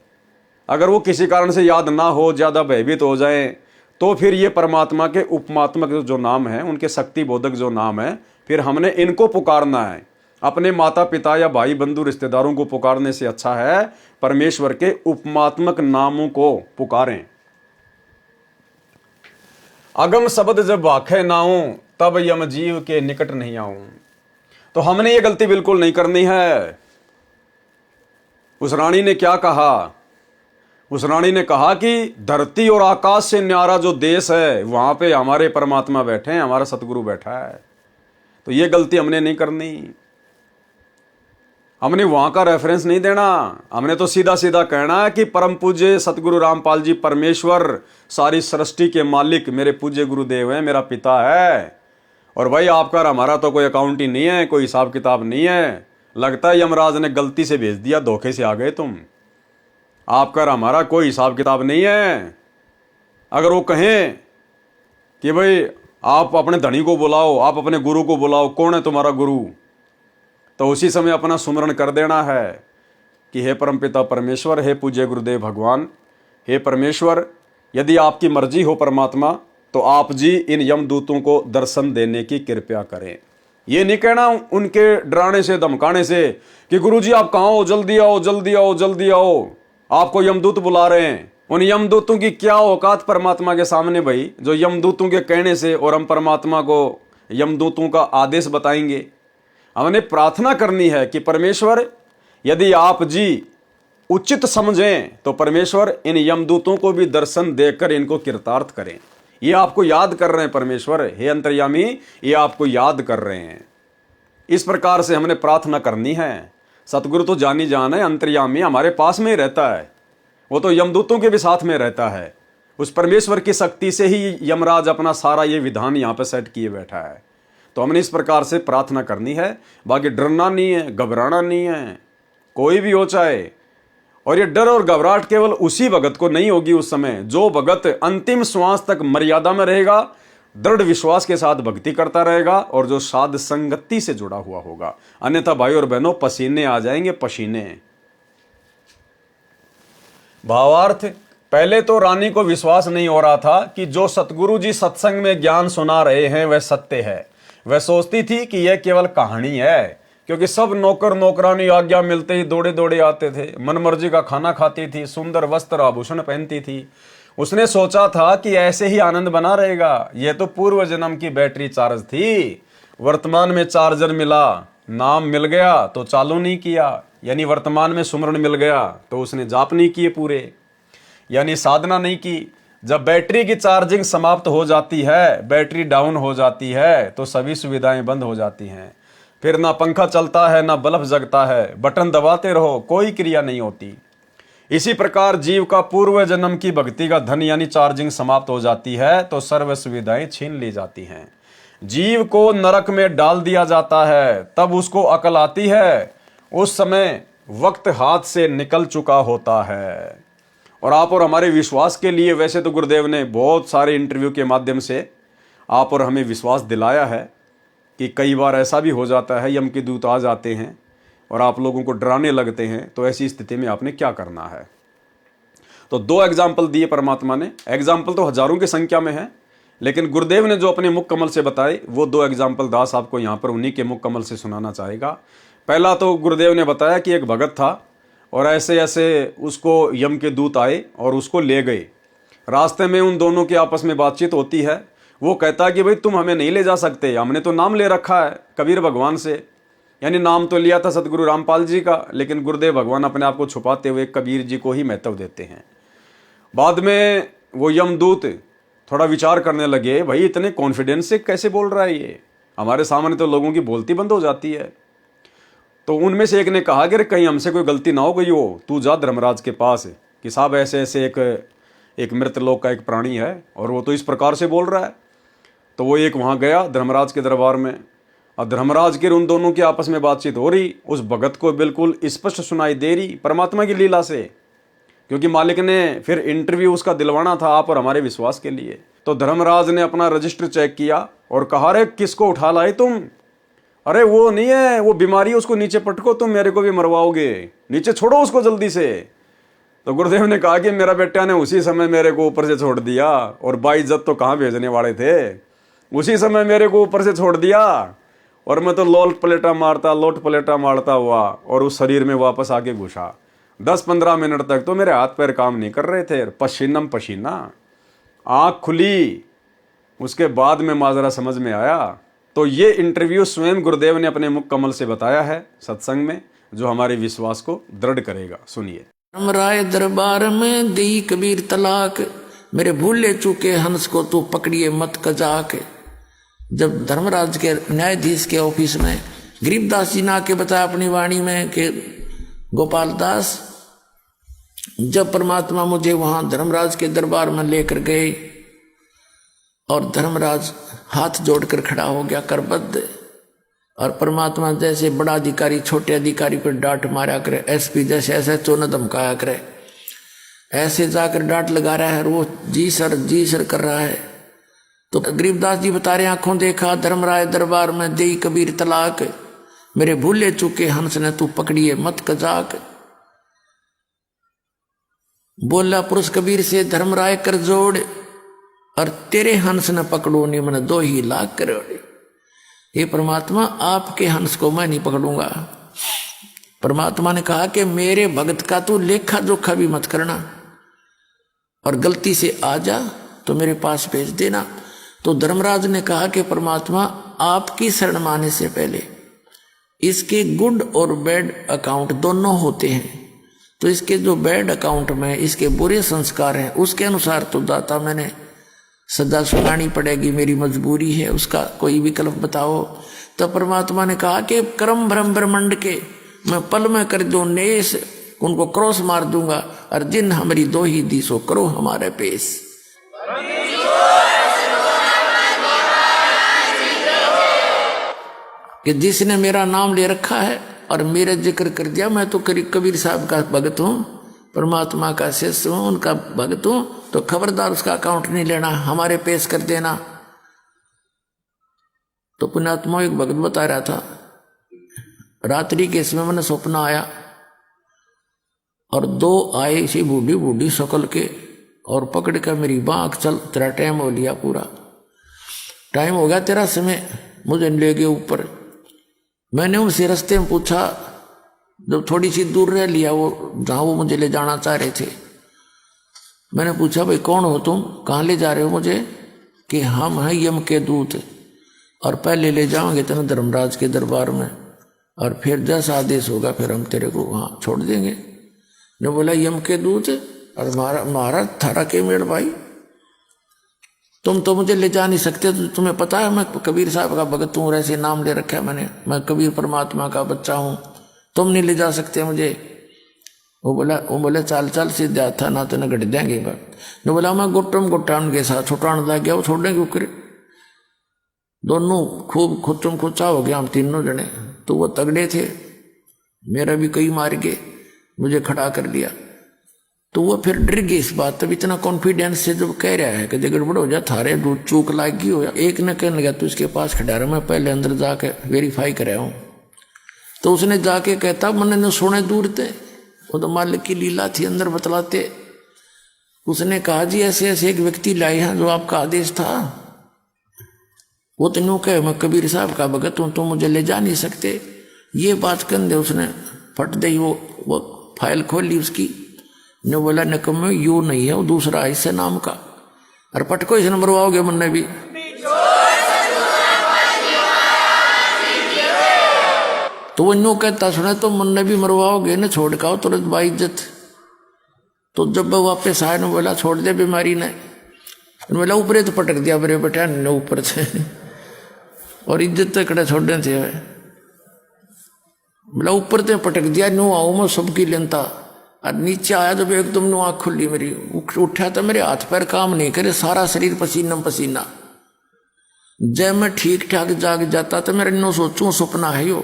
अगर वो किसी कारण से याद ना हो, ज़्यादा भयभीत हो जाए, तो फिर ये परमात्मा के उपमात्मक जो नाम है, उनके शक्ति बोधक जो नाम है, फिर हमने इनको पुकारना है। अपने माता पिता या भाई बंधु रिश्तेदारों को पुकारने से अच्छा है परमेश्वर के उपमात्मक नामों को पुकारें। अगम शब्द जब वाखे नाऊं, तब यम जीव के निकट नहीं आऊं। तो हमने ये गलती बिल्कुल नहीं करनी है। उस रानी ने क्या कहा? उस रानी ने कहा कि धरती और आकाश से न्यारा जो देश है, वहां पे हमारे परमात्मा बैठे हैं, हमारा सतगुरु बैठा है। तो ये गलती हमने नहीं करनी। हमने वहां का रेफरेंस नहीं देना। हमने तो सीधा सीधा कहना है कि परम पूज्य सतगुरु रामपाल जी परमेश्वर, सारी सृष्टि के मालिक मेरे पूज्य गुरुदेव हैं, मेरा पिता है। और भाई आपका और हमारा तो कोई अकाउंट ही नहीं है, कोई हिसाब किताब नहीं है। लगता है यमराज ने गलती से भेज दिया, धोखे से आ गए तुम। आपका और हमारा कोई हिसाब किताब नहीं है। अगर वो कहें कि भाई आप अपने धनी को बुलाओ, आप अपने गुरु को बुलाओ, कौन है तुम्हारा गुरु, तो उसी समय अपना सुमरण कर देना है कि हे परमपिता परमेश्वर, हे पूज्य गुरुदेव भगवान, हे परमेश्वर, यदि आपकी मर्जी हो परमात्मा, तो आप जी इन यमदूतों को दर्शन देने की कृपया करें। ये नहीं कहना उनके डराने से, धमकाने से कि गुरुजी आप कहाँ हो, जल्दी आओ, जल्दी आओ, जल्दी आओ, आपको यमदूत बुला रहे हैं। उन यमदूतों की क्या औकात परमात्मा के सामने भाई, जो यमदूतों के कहने से और हम परमात्मा को यमदूतों का आदेश बताएंगे। हमने प्रार्थना करनी है कि परमेश्वर यदि आप जी उचित समझें तो परमेश्वर इन यमदूतों को भी दर्शन देकर इनको कृतार्थ करें। ये आपको याद कर रहे हैं परमेश्वर, हे अंतर्यामी, ये आपको याद कर रहे हैं। इस प्रकार से हमने प्रार्थना करनी है। सतगुरु तो जानी जान है, अंतर्यामी, हमारे पास में ही रहता है। वो तो यमदूतों के भी साथ में रहता है। उस परमेश्वर की शक्ति से ही यमराज अपना सारा ये विधान यहाँ पे सेट किए बैठा है। तो हमने इस प्रकार से प्रार्थना करनी है। बाकी डरना नहीं है, घबराना नहीं है, कोई भी हो चाहे। और ये डर और घबराहट केवल उसी भगत को नहीं होगी उस समय जो भगत अंतिम श्वास तक मर्यादा में रहेगा, दृढ़ विश्वास के साथ भक्ति करता रहेगा और जो साध संगति से जुड़ा हुआ होगा। अन्यथा भाई और बहनों पसीने आ जाएंगे, पसीने। भावार्थ, पहले तो रानी को विश्वास नहीं हो रहा था कि जो सतगुरु जी सत्संग में ज्ञान सुना रहे हैं वह सत्य है। वह सोचती थी कि यह केवल कहानी है, क्योंकि सब नौकर नौकरानी आज्ञा मिलते ही दौड़े दौड़े आते थे, मनमर्जी का खाना खाती थी, सुंदर वस्त्र आभूषण पहनती थी। उसने सोचा था कि ऐसे ही आनंद बना रहेगा। यह तो पूर्व जन्म की बैटरी चार्ज थी। वर्तमान में चार्जर मिला, नाम मिल गया तो चालू नहीं किया, यानी वर्तमान में सुमरण मिल गया तो उसने जाप नहीं किए पूरे, यानी साधना नहीं की। जब बैटरी की चार्जिंग समाप्त हो जाती है, बैटरी डाउन हो जाती है, तो सभी सुविधाएं बंद हो जाती हैं। फिर ना पंखा चलता है, ना बल्ब जगता है, बटन दबाते रहो, कोई क्रिया नहीं होती। इसी प्रकार जीव का पूर्व जन्म की भक्ति का धन यानी चार्जिंग समाप्त हो जाती है तो सर्व सुविधाएं छीन ली जाती हैं। जीव को नरक में डाल दिया जाता है। तब उसको अकल आती है, उस समय वक्त हाथ से निकल चुका होता है। और आप और हमारे विश्वास के लिए वैसे तो गुरुदेव ने बहुत सारे इंटरव्यू के माध्यम से आप और हमें विश्वास दिलाया है कि कई बार ऐसा भी हो जाता है, यम के दूत आ जाते हैं और आप लोगों को डराने लगते हैं। तो ऐसी स्थिति में आपने क्या करना है? तो 2 एग्जाम्पल दिए परमात्मा ने। एग्जाम्पल तो हजारों की संख्या में है, लेकिन गुरुदेव ने जो अपने मुख कमल से बताए वो 2 एग्जाम्पल दास आपको यहाँ पर उन्हीं के मुख कमल से सुनाना चाहेगा। पहला तो गुरुदेव ने बताया कि एक भगत था और ऐसे ऐसे उसको यम के दूत आए और उसको ले गए। रास्ते में उन दोनों की आपस में बातचीत होती है। वो कहता है कि भाई तुम हमें नहीं ले जा सकते, हमने तो नाम ले रखा है कबीर भगवान से, यानी नाम तो लिया था सतगुरु रामपाल जी का, लेकिन गुरुदेव भगवान अपने आप को छुपाते हुए कबीर जी को ही महत्व देते हैं। बाद में वो यमदूत थोड़ा विचार करने लगे, भाई इतने कॉन्फिडेंस से कैसे बोल रहा है ये, हमारे सामने तो लोगों की बोलती बंद हो जाती है। तो उनमें से एक ने कहा कि कहीं हमसे कोई गलती ना हो गई हो, तू जा धर्मराज के पास कि साहब ऐसे ऐसे एक मृतलोक का एक प्राणी है और वो तो इस प्रकार से बोल रहा है। तो वो एक वहाँ गया धर्मराज के दरबार में, और धर्मराज के उन दोनों की आपस में बातचीत हो रही। उस भगत को बिल्कुल स्पष्ट सुनाई दे रही परमात्मा की लीला से, क्योंकि मालिक ने फिर इंटरव्यू उसका दिलवाना था आप और हमारे विश्वास के लिए। तो धर्मराज ने अपना रजिस्टर चेक किया और कहा, अरे किसको उठा लाए तुम? अरे वो नहीं है, वो बीमारी है, उसको नीचे पटको, तुम मेरे को भी मरवाओगे, नीचे छोड़ो उसको जल्दी से। तो गुरुदेव ने कहा कि मेरा बेटा ने उसी समय मेरे को ऊपर से छोड़ दिया, और बाइज्जत तो कहाँ भेजने वाले थे, उसी समय मेरे को ऊपर से छोड़ दिया और मैं तो लोट पलेटा मारता हुआ और उस शरीर में वापस आके घुसा। 10-15 मिनट तक तो मेरे हाथ पैर काम नहीं कर रहे थे, पसीनम पसीना, आँख खुली, उसके बाद में माजरा समझ में आया। तो ये इंटरव्यू स्वयं गुरुदेव ने अपने मुख कमल से बताया है सत्संग में, जो हमारे विश्वास को दृढ़ करेगा। सुनिए। राय दरबार में दी कबीर तलाक, मेरे भूले चूके हंस को तू पकड़िए मत कजाक। जब धर्मराज के न्यायाधीश के ऑफिस में गरीबदास जी ने आके बताया अपनी वाणी में कि गोपाल दास, जब परमात्मा मुझे वहां धर्मराज के दरबार में लेकर गए और धर्मराज हाथ जोड़कर खड़ा हो गया करबद्ध, और परमात्मा जैसे बड़ा अधिकारी छोटे अधिकारी पर डांट मारा करे, एसपी जैसे ऐसे चोन धमकाया करे, ऐसे जाकर डांट लगा रहा है और वो जी सर कर रहा है। तो गरीबदास जी बता रहे, आंखों देखा धर्मराय दरबार में देई कबीर तलाक, मेरे भूले चूके हंस ने तू पकड़िए मत कजाक। बोला पुरुष कबीर से धर्मराय कर जोड़, और तेरे हंस न पकड़ो नहीं मन 2 ही लाख करोड़। ये परमात्मा आपके हंस को मैं नहीं पकड़ूंगा। परमात्मा ने कहा कि मेरे भगत का तू लेखा जोखा भी मत करना, और गलती से आ जा तो मेरे पास भेज देना। तो धर्मराज ने कहा कि परमात्मा आपकी शरण माने से पहले इसके गुड और बैड अकाउंट दोनों होते हैं, तो इसके जो बैड अकाउंट में इसके बुरे संस्कार हैं उसके अनुसार तो दाता मैंने सजा सुनानी पड़ेगी, मेरी मजबूरी है, उसका कोई विकल्प बताओ। तो परमात्मा ने कहा कि कर्म भ्रम ब्रह्मंड के मैं पल में कर दूं नेस, उनको क्रॉस मार दूंगा, और जिन हमारी दो ही दिसो करो हमारे पेश। कि जिसने मेरा नाम ले रखा है और मेरा जिक्र कर दिया, मैं तो कबीर साहब का भगत हूँ, परमात्मा का शिष्य हूँ, उनका भगत हूँ, तो खबरदार उसका अकाउंट नहीं लेना, हमारे पेश कर देना। तो पुण्यात्मा एक भगत बता रहा था, रात्रि के समय मैंने सपना आया और दो आए इसी बूढ़ी बूढ़ी शक्ल के और पकड़ कर मेरी बाँख, चल तेरा टाइम हो लिया, पूरा टाइम हो गया तेरा समय, मुझे ले गए ऊपर। मैंने उनसे रास्ते में पूछा, जब थोड़ी सी दूर रह लिया वो जहाँ वो मुझे ले जाना चाह रहे थे, मैंने पूछा भाई कौन हो तुम, कहाँ ले जा रहे हो मुझे? कि हम हैं यम के दूत और पहले ले जाओगे तेरे धर्मराज के दरबार में, और फिर जैसा आदेश होगा फिर हम तेरे को वहाँ छोड़ देंगे। ने बोला यम के दूत और महाराज थारा के मेड़ भाई, तुम तो मुझे ले जा नहीं सकते, तो तुम्हें पता है मैं कबीर साहब का भगत हूँ और ऐसे नाम ले रखा है मैंने, मैं कबीर परमात्मा का बच्चा हूँ, तुम नहीं ले जा सकते मुझे। वो बोला चल चल सीधा था ना, तो न गट देंगे बात। ने बोला मैं गुट्टान के साथ छुटान लग गया, वो छोड़ने क्यों? दोनों खूब खुच्चम खुच्चा हो गया हम तीनों जने। तो वो तगड़े थे, मेरा भी कई मार गए, मुझे खड़ा कर लिया। तो वो फिर डर गए इस बात, तब इतना कॉन्फिडेंस से जब कह रहा है कि गड़बड़ हो जा, थारे दूध चूक लागी हो। एक ने कहने लगा तू इसके पास खड़ा रहा, मैं पहले अंदर जाके वेरीफाई कराया हूँ। तो उसने जाके कहता मैंने न सोने दूर थे, वो तो मालिक की लीला थी, अंदर बतलाते। उसने कहा जी ऐसे ऐसे एक व्यक्ति लाए हैं जो आपका आदेश था। वो तो यूँ कहे मैं कबीर साहब का भगत हूँ, तो मुझे ले जा नहीं सकते। ये बात कर दे, उसने फट दे वो फाइल खोल ली उसकी। ने बोला निकम्मे यू नहीं है, वो दूसरा है इससे नाम का, और पटको इसे मरवाओगे मुन्ने भी। तो वो यूँ कहता सुने तो मुन्ने भी मरवाओगे न, छोड़ का तुरंत बाइज्जत। तो जब वो वापस आए ने बोला छोड़ दे बीमारी ने, बोला ऊपर तो पटक दिया बरे बेटा ने ऊपर से, और इज्जत तक कड़े छोड़ने थे। बोला ऊपर तो पटक दिया, नो आओ मैं सबकी लेनता, और नीचे आया जब एकदम नो आँख खुली मेरी, उठा तो मेरे हाथ पैर काम नहीं करे, सारा शरीर पसीना पसीना। जब मैं ठीक ठाक जाग जाता तो मेरा नो सोचूं सपना है यो,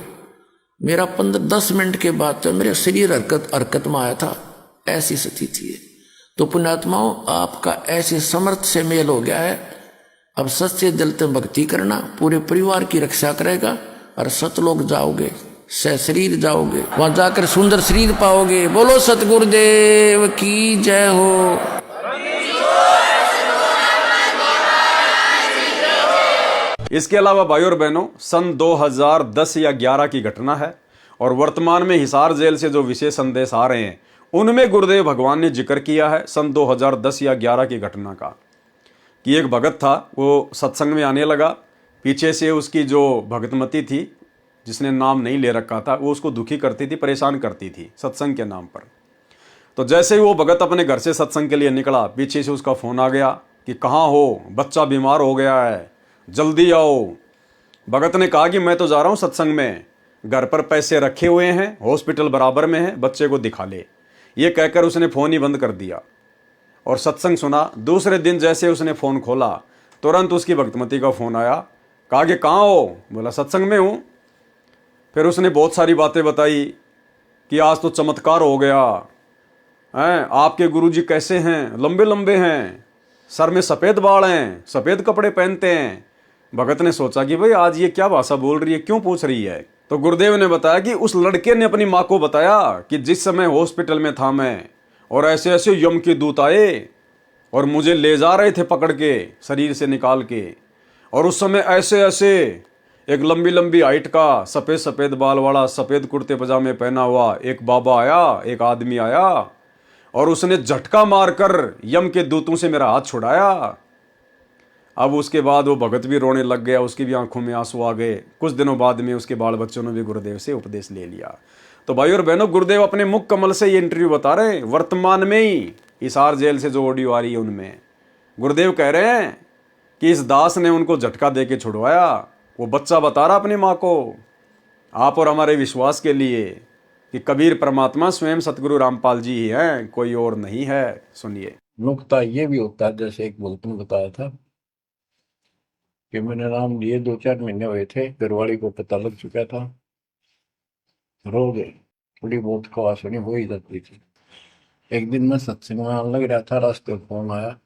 मेरा 15-10 मिनट के बाद तो मेरे शरीर हरकत में आया था, ऐसी स्थिति थी। तो पुण्यात्माओं आपका ऐसे समर्थ से मेल हो गया है, अब सच्चे दिल से भक्ति करना, पूरे परिवार की रक्षा करेगा, और सतलोक जाओगे, शरीर जाओगे, वहां जाकर सुंदर शरीर पाओगे। बोलो सतगुरुदेव की जय हो। इसके अलावा भाइयों और बहनों, सन 2010 या 11 की घटना है, और वर्तमान में हिसार जेल से जो विशेष संदेश आ रहे हैं उनमें गुरुदेव भगवान ने जिक्र किया है सन 2010 या 11 की घटना का, कि एक भगत था, वो सत्संग में आने लगा, पीछे से उसकी जो भगतमती थी जिसने नाम नहीं ले रखा था, वो उसको दुखी करती थी, परेशान करती थी सत्संग के नाम पर। तो जैसे ही वो भगत अपने घर से सत्संग के लिए निकला, पीछे से उसका फ़ोन आ गया कि कहाँ हो, बच्चा बीमार हो गया है, जल्दी आओ। भगत ने कहा कि मैं तो जा रहा हूँ सत्संग में, घर पर पैसे रखे हुए हैं, हॉस्पिटल बराबर में है, बच्चे को दिखा ले। ये कहकर उसने फ़ोन ही बंद कर दिया और सत्संग सुना। दूसरे दिन जैसे उसने फ़ोन खोला, तुरंत उसकी भगतमती का फ़ोन आया, कहा कि कहाँ हो? बोला सत्संग में हूँ। फिर उसने बहुत सारी बातें बताई कि आज तो चमत्कार हो गया हैं, आपके गुरुजी कैसे हैं, लंबे लंबे हैं, सर में सफ़ेद बाल हैं, सफ़ेद कपड़े पहनते हैं। भगत ने सोचा कि भाई आज ये क्या भाषा बोल रही है, क्यों पूछ रही है। तो गुरुदेव ने बताया कि उस लड़के ने अपनी माँ को बताया कि जिस समय हॉस्पिटल में था मैं, और ऐसे ऐसे यम के दूत आए और मुझे ले जा रहे थे पकड़ के शरीर से निकाल के, और उस समय ऐसे ऐसे एक लंबी लंबी हाइट का सफ़ेद सफ़ेद बाल वाला सफ़ेद कुर्ते पजामे पहना हुआ एक बाबा आया, एक आदमी आया, और उसने झटका मारकर यम के दूतों से मेरा हाथ छुड़ाया। अब उसके बाद वो भगत भी रोने लग गया, उसकी भी आंखों में आंसू आ गए। कुछ दिनों बाद में उसके बाल बच्चों ने भी गुरुदेव से उपदेश ले लिया। तो भाई और बहनों, गुरुदेव अपने मुख कमल से ये इंटरव्यू बता रहे हैं, वर्तमान में ही हिसार जेल से जो ऑडियो आ रही है उनमें गुरुदेव कह रहे हैं कि इस दास ने उनको झटका दे के छुड़वाया। वो बच्चा बता रहा अपनी माँ को, आप और हमारे विश्वास के लिए कि कबीर परमात्मा स्वयं सतगुरु रामपाल जी ही हैं, कोई और नहीं है। सुनिए। नुक्ता ये भी होता है, जैसे एक भक्त ने बताया था कि मैंने नाम लिए 2-4 महीने हुए थे, घरवाली को पता लग चुका था, रो गए, थोड़ी बहुत खवासनी हो ही जाती थी। एक दिन मैं सत्संग में आने लग रहा था, रास्ते में फोन आया,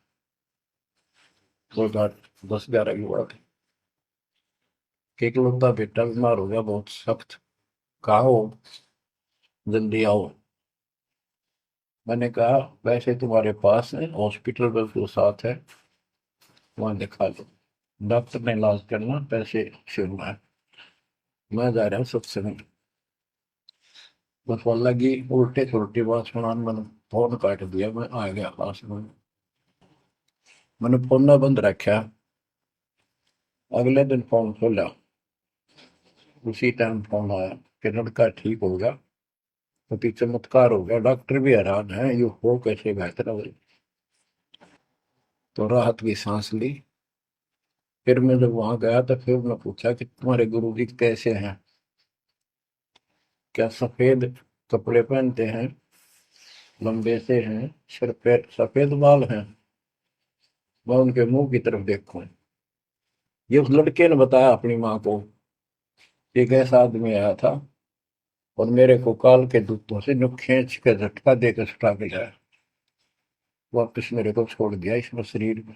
10-11 की बात है, कि इकलौता बेटा बीमार हो गया बहुत सख्त, कहा हो, जल्दी आओ। मैंने कहा वैसे तुम्हारे पास है, हॉस्पिटल बिल्कुल साथ है, वहां दिखा लो, डॉक्टर ने इलाज करना, पैसे शुरू है, मैं जा रहा हूँ सत्संग। बस वो लगी उल्टे सुलटी बात सुनाने, मैंने फोन काट दिया, मैं आ गया पास में, मैंने फोन ना बंद रखा। अगले दिन फोन खोला, उसी टाइम फोन आया कि लड़का ठीक हो गया, तो पीछे चमत्कार हो गया, डॉक्टर भी हैरान है, ये हो कैसे बेहतर हो। तो राहत की सांस ली। फिर मैं जब वहां गया तो फिर मैं पूछा कि तुम्हारे गुरु जी कैसे हैं, क्या सफेद कपड़े पहनते हैं, लंबे से हैं, सिर पे सफेद बाल हैं। मैं उनके मुंह की तरफ देखूं, ये उस लड़के ने बताया अपनी माँ को, एक ऐसा आदमी आया था और मेरे को काल के दूतों से नुक खींच के झटका देकर सुटा के लाया, वापस मेरे को छोड़ दिया इसमें शरीर में।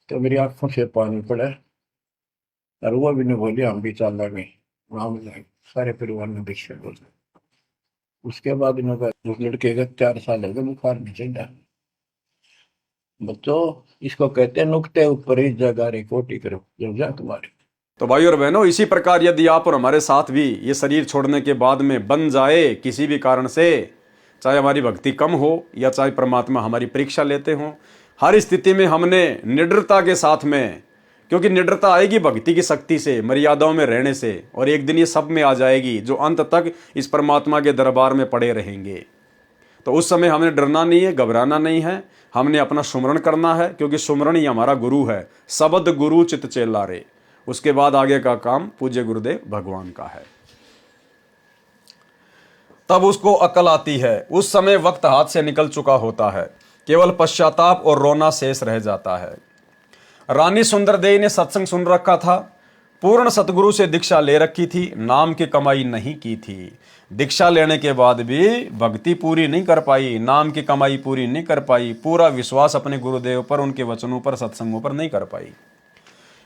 तो मेरी आंखों से पानी पड़ा, और वो भी नहीं बोली हम भी चल लगे, वहां जाए सारे परिवार ने दीक्षा बोले। उसके बाद उस लड़के का 4 साल हो गए, बुखार नहीं चढ़ा। बच्चों, इसको कहते हैं नुकते ऊपर ही जगह रे कोटी करो, जब जा तुम्हारे। तो भाई और बहनों, इसी प्रकार यदि आप और हमारे साथ भी ये शरीर छोड़ने के बाद में बन जाए किसी भी कारण से, चाहे हमारी भक्ति कम हो या चाहे परमात्मा हमारी परीक्षा लेते हों, हर स्थिति में हमने निडरता के साथ में, क्योंकि निडरता आएगी भक्ति की शक्ति से, मर्यादाओं में रहने से, और एक दिन ये सब में आ जाएगी जो अंत तक इस परमात्मा के दरबार में पड़े रहेंगे। तो उस समय हमें डरना नहीं है, घबराना नहीं है, हमने अपना सुमरण करना है, क्योंकि सुमरण ही हमारा गुरु है। शब्द गुरु चित चेला रे। उसके बाद आगे का काम पूज्य गुरुदेव भगवान का है। तब उसको अकल आती है, उस समय वक्त हाथ से निकल चुका होता है, केवल पश्चाताप और रोना शेष रह जाता है। रानी सुंदरदेवी ने सत्संग सुन रखा था, पूर्ण सतगुरु से दीक्षा ले रखी थी, नाम की कमाई नहीं की थी। दीक्षा लेने के बाद भी भक्ति पूरी नहीं कर पाई, नाम की कमाई पूरी नहीं कर पाई, पूरा विश्वास अपने गुरुदेव पर, उनके वचनों पर, सत्संगों पर नहीं कर पाई।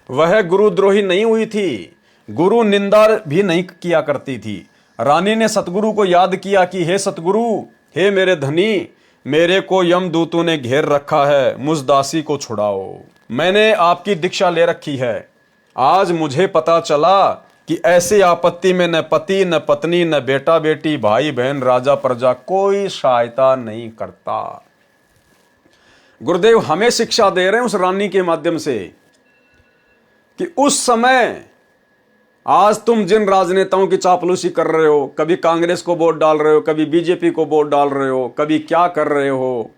वह गुरुद्रोही नहीं हुई थी, गुरु निंदा भी नहीं किया करती थी। रानी ने सतगुरु को याद किया कि हे सतगुरु, हे मेरे धनी, मेरे को यमदूतों ने घेर रखा है, मुझ दासी को छुड़ाओ। मैंने आपकी दीक्षा ले रखी है, आज मुझे पता चला कि ऐसी आपत्ति में न पति न पत्नी न बेटा बेटी भाई बहन राजा प्रजा कोई सहायता नहीं करता। गुरुदेव हमें शिक्षा दे रहे हैं उस रानी के माध्यम से कि उस समय, आज तुम जिन राजनेताओं की चापलूसी कर रहे हो, कभी कांग्रेस को वोट डाल रहे हो, कभी बीजेपी को वोट डाल रहे हो, कभी क्या कर रहे हो,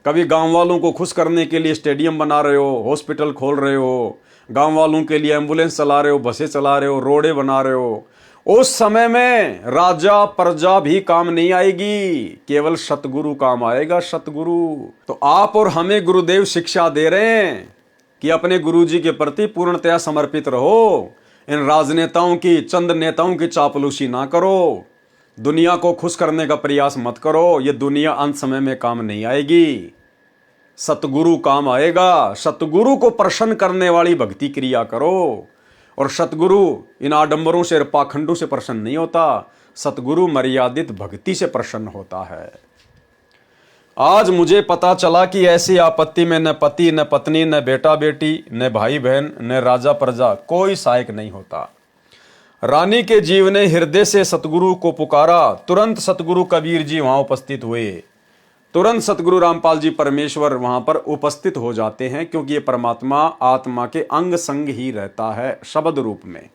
कभी गांव वालों को खुश करने के लिए स्टेडियम बना रहे हो, हॉस्पिटल खोल रहे हो, गांव वालों के लिए एम्बुलेंस चला रहे हो, बसें चला रहे हो, रोडे बना रहे हो। उस समय में राजा प्रजा भी काम नहीं आएगी, केवल सतगुरु काम आएगा, सतगुरु। तो आप और हमें गुरुदेव शिक्षा दे रहे हैं कि अपने गुरुजी के प्रति पूर्णतया समर्पित रहो, इन राजनेताओं की, चंद नेताओं की चापलूसी ना करो, दुनिया को खुश करने का प्रयास मत करो, ये दुनिया अंत समय में काम नहीं आएगी, सतगुरु काम आएगा। सतगुरु को प्रसन्न करने वाली भक्ति क्रिया करो, और सतगुरु इन आडंबरों से, पाखंडों से प्रसन्न नहीं होता, सतगुरु मर्यादित भक्ति से प्रसन्न होता है। आज मुझे पता चला कि ऐसी आपत्ति में न पति न पत्नी न बेटा बेटी न भाई बहन न राजा प्रजा कोई सहायक नहीं होता। रानी के जीव ने हृदय से सतगुरु को पुकारा, तुरंत सतगुरु कबीर जी वहां उपस्थित हुए, तुरंत सतगुरु रामपाल जी परमेश्वर वहां पर उपस्थित हो जाते हैं, क्योंकि ये परमात्मा आत्मा के अंग संग ही रहता है शब्द रूप में।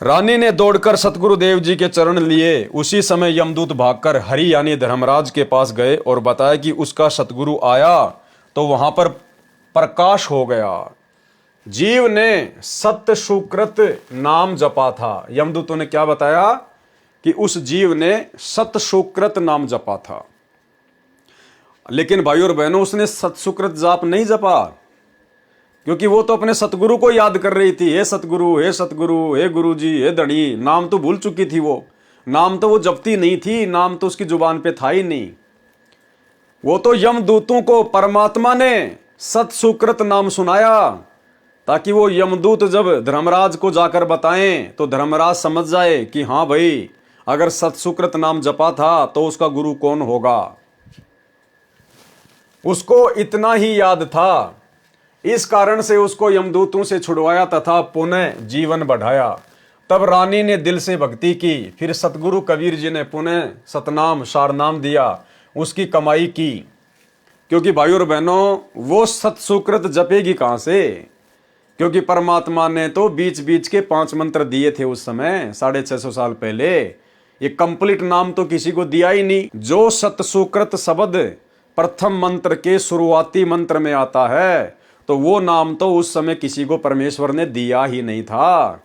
रानी ने दौड़कर सतगुरुदेव जी के चरण लिए। उसी समय यमदूत भागकर हरि यानी धर्मराज के पास गए और बताया कि उसका सतगुरु आया, तो वहां पर प्रकाश हो गया। जीव ने सत्य सुकृत नाम जपा था। यमदूतों ने क्या बताया कि उस जीव ने सत्य सुकृत नाम जपा था। लेकिन भाई और बहनों, उसने सत्य सुकृत जाप नहीं जपा, क्योंकि वो तो अपने सतगुरु को याद कर रही थी। हे सतगुरु, हे सतगुरु, हे गुरुजी, हे धनी। नाम तो भूल चुकी थी वो, नाम तो वो जपती नहीं थी, नाम तो उसकी जुबान पे था ही नहीं। वो तो यमदूतों को परमात्मा ने सत सुकृत नाम सुनाया, ताकि वो यमदूत जब धर्मराज को जाकर बताएं तो धर्मराज समझ जाए कि हाँ भाई, अगर सत सुकृत नाम जपा था तो उसका गुरु कौन होगा। उसको इतना ही याद था, इस कारण से उसको यमदूतों से छुड़वाया तथा पुनः जीवन बढ़ाया। तब रानी ने दिल से भक्ति की, फिर सतगुरु कबीर जी ने पुनः सतनाम सारनाम दिया, उसकी कमाई की। क्योंकि भाई और बहनों, वो सत सुकृत जपेगी कहां से, क्योंकि परमात्मा ने तो बीच बीच के 5 मंत्र दिए थे उस समय 650 साल पहले। ये कंप्लीट नाम तो किसी को दिया ही नहीं। जो सत सुकृत शब्द प्रथम मंत्र के शुरुआती मंत्र में आता है, तो वो नाम तो उस समय किसी को परमेश्वर ने दिया ही नहीं था,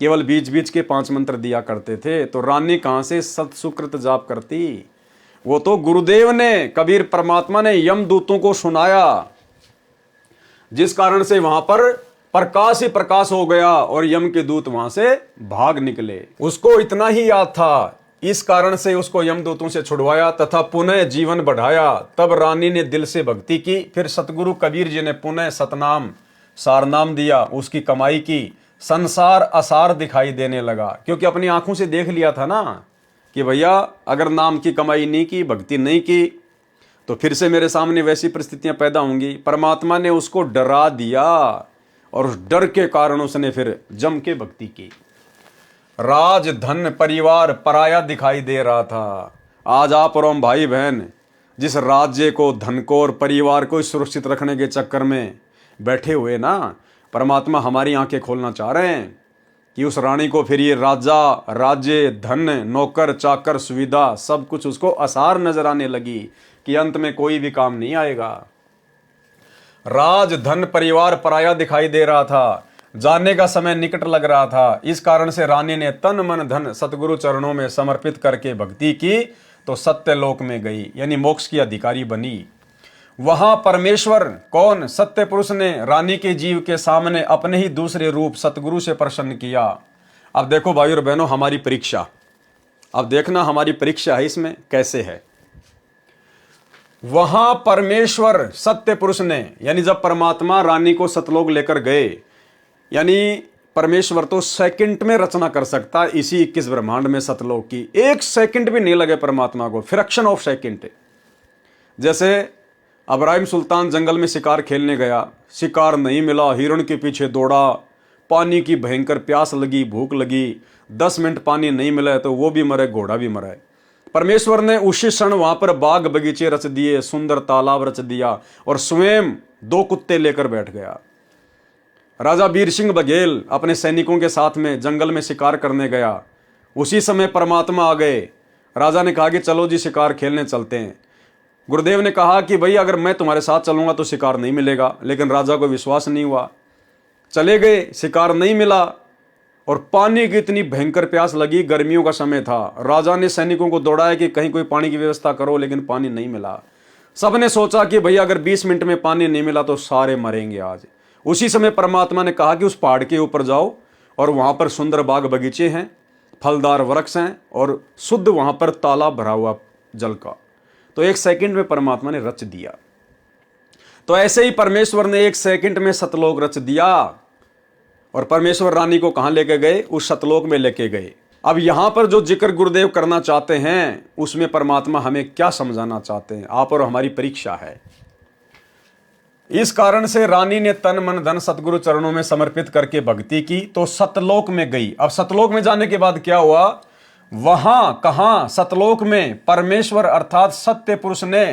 केवल बीच बीच के 5 मंत्र दिया करते थे। तो रानी कहां से सत सुकृत जाप करती। वो तो गुरुदेव ने, कबीर परमात्मा ने यमदूतों को सुनाया, जिस कारण से वहां पर प्रकाश ही प्रकाश हो गया और यम के दूत वहां से भाग निकले। उसको इतना ही याद था, इस कारण से उसको यमदूतों से छुड़वाया तथा पुनः जीवन बढ़ाया। तब रानी ने दिल से भक्ति की, फिर सतगुरु कबीर जी ने पुनः सतनाम सारनाम दिया, उसकी कमाई की। संसार असार दिखाई देने लगा, क्योंकि अपनी आंखों से देख लिया था ना कि भैया, अगर नाम की कमाई नहीं की, भक्ति नहीं की, तो फिर से मेरे सामने वैसी परिस्थितियां पैदा होंगी। परमात्मा ने उसको डरा दिया और उस डर के कारण उसने फिर जम के भक्ति की। राज धन परिवार पराया दिखाई दे रहा था। आज आप और हम भाई बहन जिस राज्य को, धन को और परिवार को सुरक्षित रखने के चक्कर में बैठे हुए ना, परमात्मा हमारी आंखें खोलना चाह रहे हैं कि उस रानी को फिर ये राजा, राज्य, धन, नौकर चाकर, सुविधा सब कुछ उसको आसार नजर आने लगी कि अंत में कोई भी काम नहीं आएगा। राज धन परिवार पराया दिखाई दे रहा था, जाने का समय निकट लग रहा था। इस कारण से रानी ने तन मन धन सतगुरु चरणों में समर्पित करके भक्ति की, तो सत्य लोक में गई, यानी मोक्ष की अधिकारी बनी। वहां परमेश्वर कौन, सत्य पुरुष ने रानी के जीव के सामने अपने ही दूसरे रूप सतगुरु से प्रसन्न किया। अब देखो भाई और बहनों, हमारी परीक्षा, अब देखना हमारी परीक्षा है इसमें कैसे है। वहां परमेश्वर सत्य पुरुष ने, यानी जब परमात्मा रानी को सतलोक लेकर गए, यानी परमेश्वर तो सेकंड में रचना कर सकता इसी 21 ब्रह्मांड में सतलोक की। 1 सेकंड भी नहीं लगे परमात्मा को, फ्रैक्शन ऑफ सेकंड। जैसे अब्राहिम सुल्तान जंगल में शिकार खेलने गया, शिकार नहीं मिला, हिरण के पीछे दौड़ा, पानी की भयंकर प्यास लगी, भूख लगी, 10 मिनट पानी नहीं मिला तो वो भी मरे, घोड़ा भी मरा। परमेश्वर ने उसी क्षण वहां पर बाग बगीचे रच दिए, सुंदर तालाब रच दिया और स्वयं 2 कुत्ते लेकर बैठ गया। राजा वीर सिंह बघेल अपने सैनिकों के साथ में जंगल में शिकार करने गया, उसी समय परमात्मा आ गए। राजा ने कहा कि चलो जी शिकार खेलने चलते हैं। गुरुदेव ने कहा कि भाई अगर मैं तुम्हारे साथ चलूंगा तो शिकार नहीं मिलेगा, लेकिन राजा को विश्वास नहीं हुआ। चले गए, शिकार नहीं मिला और पानी की इतनी भयंकर प्यास लगी, गर्मियों का समय था। राजा ने सैनिकों को दौड़ाया कि कहीं कोई पानी की व्यवस्था करो, लेकिन पानी नहीं मिला। सबने सोचा कि भैया अगर 20 मिनट में पानी नहीं मिला तो सारे मरेंगे आज। उसी समय परमात्मा ने कहा कि उस पहाड़ के ऊपर जाओ और वहां पर सुंदर बाग बगीचे हैं, फलदार वृक्ष हैं और शुद्ध वहां पर तालाब भरा हुआ जल का। तो 1 सेकंड में परमात्मा ने रच दिया। तो ऐसे ही परमेश्वर ने 1 सेकंड में सतलोक रच दिया और परमेश्वर रानी को कहां लेके गए, उस सतलोक में लेके गए। अब यहां पर जो जिक्र गुरुदेव करना चाहते हैं, उसमें परमात्मा हमें क्या समझाना चाहते हैं, आप और हमारी परीक्षा है। इस कारण से रानी ने तन मन धन सतगुरु चरणों में समर्पित करके भक्ति की, तो सतलोक में गई। अब सतलोक में जाने के बाद क्या हुआ, वहां कहां, सतलोक में परमेश्वर अर्थात सत्य पुरुष ने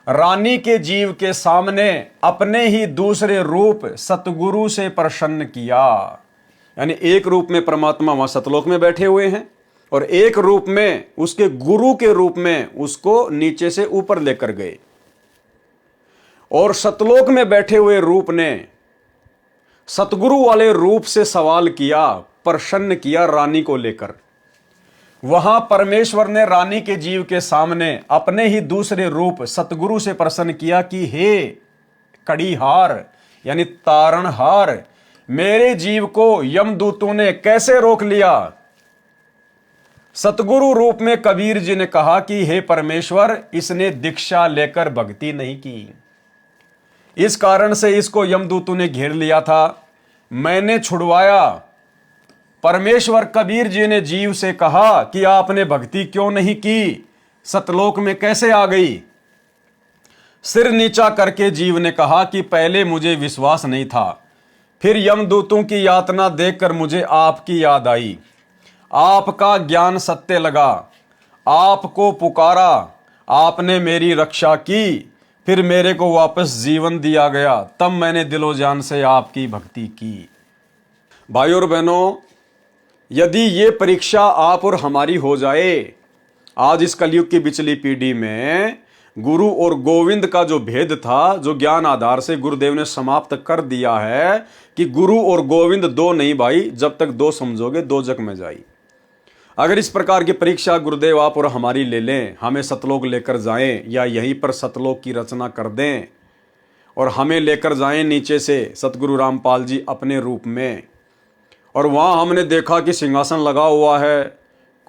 रानी के जीव के सामने अपने ही दूसरे रूप सतगुरु से प्रसन्न किया। यानी एक रूप में परमात्मा वहां सतलोक में बैठे हुए हैं और एक रूप में उसके गुरु के रूप में उसको नीचे से ऊपर लेकर गए। और सतलोक में बैठे हुए रूप ने सतगुरु वाले रूप से सवाल किया, प्रसन्न किया रानी को लेकर। वहां परमेश्वर ने रानी के जीव के सामने अपने ही दूसरे रूप सतगुरु से प्रसन्न किया कि हे कड़ीहार यानी तारणहार, मेरे जीव को यमदूतों ने कैसे रोक लिया। सतगुरु रूप में कबीर जी ने कहा कि हे परमेश्वर, इसने दीक्षा लेकर भक्ति नहीं की, इस कारण से इसको यमदूतों ने घेर लिया था, मैंने छुड़वाया। परमेश्वर कबीर जी ने जीव से कहा कि आपने भक्ति क्यों नहीं की, सतलोक में कैसे आ गई। सिर नीचा करके जीव ने कहा कि पहले मुझे विश्वास नहीं था, फिर यमदूतों की यातना देखकर मुझे आपकी याद आई, आपका ज्ञान सत्य लगा, आपको पुकारा, आपने मेरी रक्षा की, फिर मेरे को वापस जीवन दिया गया, तब मैंने दिलो जान से आपकी भक्ति की। भाइयों और बहनों, यदि ये परीक्षा आप और हमारी हो जाए, आज इस कलयुग की पिछली पीढ़ी में गुरु और गोविंद का जो भेद था, जो ज्ञान आधार से गुरुदेव ने समाप्त कर दिया है कि गुरु और गोविंद दो नहीं भाई, जब तक दो समझोगे दो जग में जाई। अगर इस प्रकार की परीक्षा गुरुदेव आप और हमारी ले लें, हमें सतलोक लेकर जाएं या यहीं पर सतलोक की रचना कर दें और हमें लेकर जाएं नीचे से सतगुरु रामपाल जी अपने रूप में, और वहाँ हमने देखा कि सिंहासन लगा हुआ है,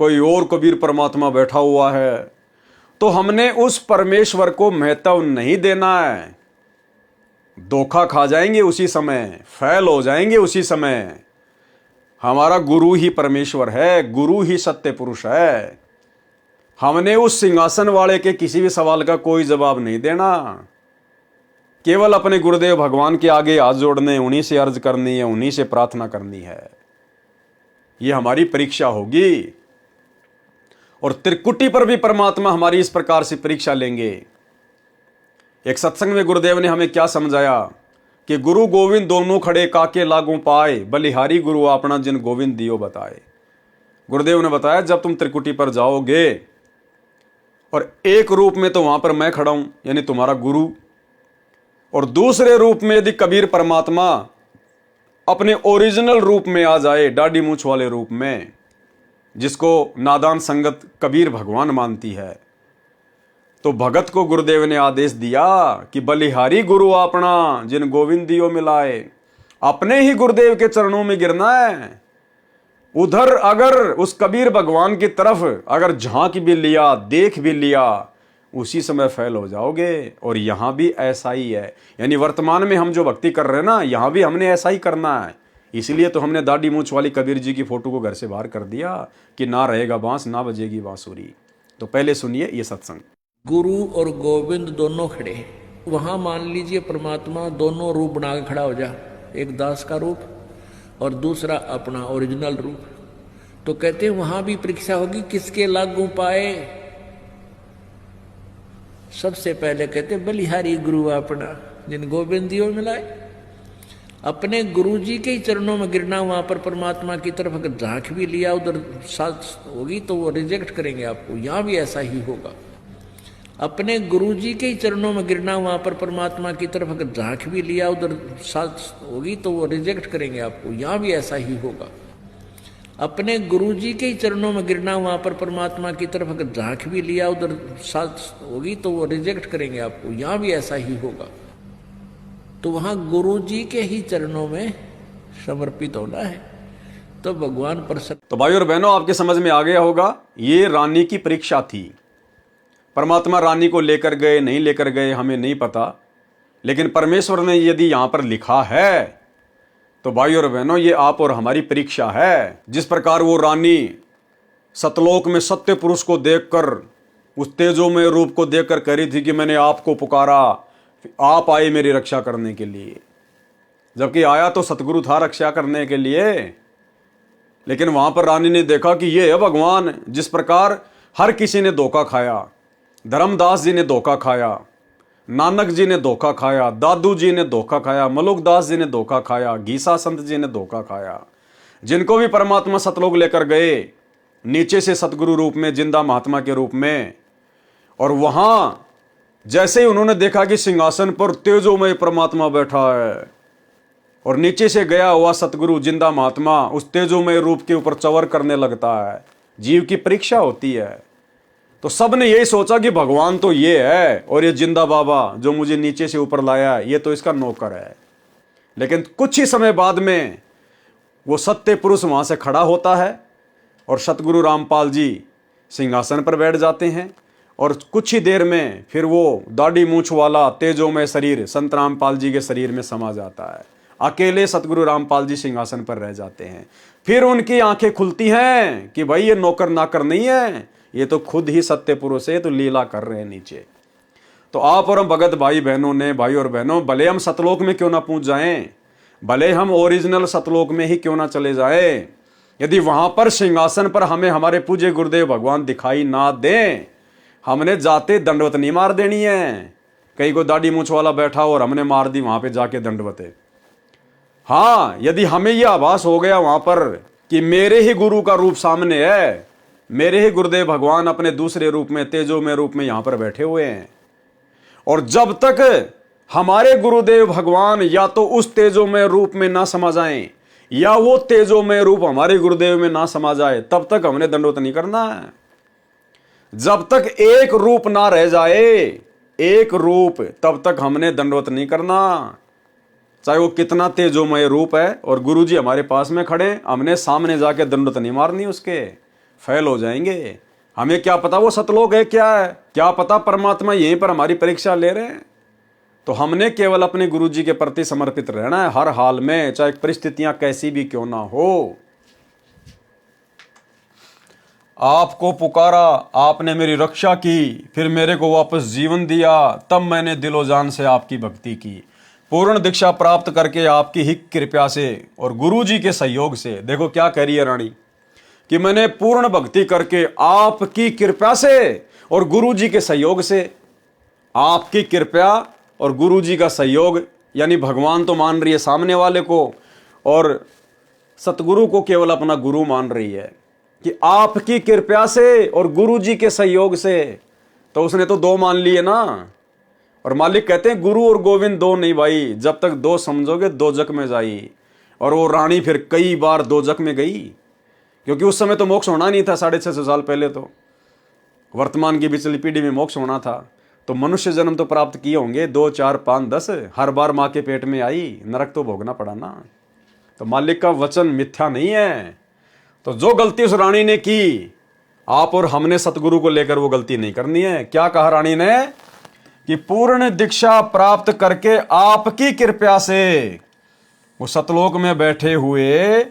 कोई और कबीर परमात्मा बैठा हुआ है, तो हमने उस परमेश्वर को महत्व नहीं देना है। धोखा खा जाएंगे उसी समय, फैल हो जाएंगे उसी समय। हमारा गुरु ही परमेश्वर है, गुरु ही सत्य पुरुष है। हमने उस सिंहासन वाले के किसी भी सवाल का कोई जवाब नहीं देना, केवल अपने गुरुदेव भगवान के आगे हाथ जोड़ने, उन्हीं से अर्ज करनी है, उन्हीं से प्रार्थना करनी है। ये हमारी परीक्षा होगी, और त्रिकुटी पर भी परमात्मा हमारी इस प्रकार से परीक्षा लेंगे। एक सत्संग में गुरुदेव ने हमें क्या समझाया कि गुरु गोविंद दोनों खड़े काके लागू पाए, बलिहारी गुरु अपना जिन गोविंद दियो बताए। गुरुदेव ने बताया जब तुम त्रिकुटी पर जाओगे और एक रूप में तो वहां पर मैं खड़ा हूं यानी तुम्हारा गुरु, और दूसरे रूप में यदि कबीर परमात्मा अपने ओरिजिनल रूप में आ जाए, दाढ़ी मूछ वाले रूप में, जिसको नादान संगत कबीर भगवान मानती है, तो भगत को गुरुदेव ने आदेश दिया कि बलिहारी गुरु अपना जिन गोविंदियों मिलाए। अपने ही गुरुदेव के चरणों में गिरना है। उधर अगर उस कबीर भगवान की तरफ अगर झांक भी लिया, देख भी लिया, उसी समय फैल हो जाओगे। और यहां भी ऐसा ही है, यानी वर्तमान में हम जो भक्ति कर रहे हैं ना, यहां भी हमने ऐसा ही करना है। इसलिए तो हमने दाढ़ी मूछ वाली कबीर जी की फोटो को घर से बाहर कर दिया कि ना रहेगा बांस, ना बजेगी बांसुरी। तो पहले सुनिए ये सत्संग। गुरु और गोविंद दोनों खड़े, वहां मान लीजिए परमात्मा दोनों रूप बना के खड़ा हो जा, एक दास का रूप और दूसरा अपना ओरिजिनल रूप। तो कहते हैं वहां भी परीक्षा होगी, किसके लागू पाए। सबसे पहले कहते बलिहारी गुरु अपना जिन गोविंदियों मिलाए। अपने गुरु जी के ही चरणों में गिरना, वहां पर परमात्मा की तरफ अगर झांक भी लिया उधर साथ होगी तो वो रिजेक्ट करेंगे आपको। यहां भी ऐसा ही होगा। अपने गुरु जी के ही चरणों में गिरना, वहां पर परमात्मा की तरफ अगर झांक भी लिया उधर साथ होगी तो वो रिजेक्ट करेंगे आपको। यहां भी ऐसा ही होगा। अपने गुरु जी के ही चरणों में गिरना, वहां पर परमात्मा की तरफ अगर झांक भी लिया उधर साथ होगी तो वो रिजेक्ट करेंगे आपको। यहां भी ऐसा ही होगा। तो वहां गुरु जी के ही चरणों में समर्पित होना है, तो भगवान प्रसन्न। तो भाई और बहनों, आपके समझ में आ गया होगा, ये रानी की परीक्षा थी। परमात्मा रानी को लेकर गए नहीं लेकर गए हमें नहीं पता, लेकिन परमेश्वर ने यदि यहां पर लिखा है तो भाई और बहनों, ये आप और हमारी परीक्षा है। जिस प्रकार वो रानी सतलोक में सत्य पुरुष को देखकर, उस तेजोमय रूप को देखकर कह रही थी कि मैंने आपको पुकारा, आप आए मेरी रक्षा करने के लिए, जबकि आया तो सतगुरु था रक्षा करने के लिए। लेकिन वहां पर रानी ने देखा कि ये है भगवान। जिस प्रकार हर किसी ने धोखा खाया, धर्मदास जी ने धोखा खाया, नानक जी ने धोखा खाया, दादू जी ने धोखा खाया, मलुकदास जी ने धोखा खाया, गीसा संत जी ने धोखा खाया। जिनको भी परमात्मा सतलोक लेकर गए नीचे से सतगुरु रूप में, जिंदा महात्मा के रूप में, और वहां जैसे ही उन्होंने देखा कि सिंहासन पर तेजोमय परमात्मा बैठा है, और नीचे से गया हुआ सतगुरु जिंदा महात्मा उस तेजोमय रूप के ऊपर चवर करने लगता है। जीव की परीक्षा होती है। तो सबने यही सोचा कि भगवान तो ये है और ये जिंदा बाबा जो मुझे नीचे से ऊपर लाया है ये तो इसका नौकर है। लेकिन कुछ ही समय बाद में वो सत्य पुरुष वहां से खड़ा होता है और सतगुरु रामपाल जी सिंहासन पर बैठ जाते हैं और कुछ ही देर में फिर वो दाढ़ी मूंछ वाला तेजोमय शरीर संत रामपाल जी के शरीर में समा जाता है। अकेले सतगुरु रामपाल जी सिंहासन पर रह जाते हैं। फिर उनकी आंखें खुलती हैं कि भाई ये नौकर नाकर नहीं है, ये तो खुद ही सत्य पुरुष है, तो लीला कर रहे हैं नीचे। तो आप और हम भगत भाई बहनों ने, भाई और बहनों, भले हम सतलोक में क्यों ना पहुंच जाएं, भले हम ओरिजिनल सतलोक में ही क्यों ना चले जाएं, यदि वहां पर सिंहासन पर हमें हमारे पूज्य गुरुदेव भगवान दिखाई ना दें, हमने जाते दंडवत नहीं मार देनी है। कहीं को दाढ़ी मूंछ वाला बैठा और हमने मार दी वहां पे जाके दंडवते। हाँ, यदि हमें यह आभास हो गया वहां पर कि मेरे ही गुरु का रूप सामने है, मेरे ही गुरुदेव भगवान अपने दूसरे रूप में तेजोमय रूप में यहां पर बैठे हुए हैं, और जब तक हमारे गुरुदेव भगवान या तो उस तेजोमय रूप में ना समा जाएं या वो तेजोमय रूप हमारे गुरुदेव में ना समा जाए, तब तक हमने दंडवत नहीं करना है। जब तक एक रूप ना रह जाए, एक रूप, तब तक हमने दंडवत नहीं करना। चाहे वो कितना तेजोमय रूप है और गुरुजी हमारे पास में खड़े, हमने सामने जाके दंडवत नहीं मारनी, उसके फेल हो जाएंगे। हमें क्या पता वो सतलोक है क्या है, क्या पता परमात्मा यहीं पर हमारी परीक्षा ले रहे हैं। तो हमने केवल अपने गुरुजी के प्रति समर्पित रहना है हर हाल में, चाहे परिस्थितियां कैसी भी क्यों ना हो। आपको पुकारा, आपने मेरी रक्षा की, फिर मेरे को वापस जीवन दिया, तब मैंने दिलो जान से आपकी भक्ति की। पूर्ण दीक्षा प्राप्त करके आपकी ही कृपा से और गुरुजी के सहयोग से, देखो क्या कह रही है रानी, कि मैंने पूर्ण भक्ति करके आपकी कृपा से और गुरुजी के सहयोग से, आपकी कृपा और गुरुजी का सहयोग, यानी भगवान तो मान रही है सामने वाले को और सतगुरु को केवल अपना गुरु मान रही है, कि आपकी कृपा से और गुरुजी के सहयोग से। तो उसने तो दो मान लिए ना। और मालिक कहते हैं गुरु और गोविंद दो नहीं भाई, जब तक दो समझोगे दो जग में जाई। और वो रानी फिर कई बार दो जग में गई, क्योंकि उस समय तो मोक्ष होना नहीं था। 650 साल पहले तो वर्तमान की पिछली पीढ़ी में मोक्ष होना था। तो मनुष्य जन्म तो प्राप्त किए होंगे 2, 4, 5, 10, हर बार माँ के पेट में आई, नरक तो भोगना पड़ा ना। तो मालिक का वचन मिथ्या नहीं है। तो जो गलती उस रानी ने की, आप और हमने सतगुरु को लेकर वो गलती नहीं करनी है। क्या कहा रानी ने, कि पूर्ण दीक्षा प्राप्त करके आपकी कृपा से, वो सतलोक में बैठे हुए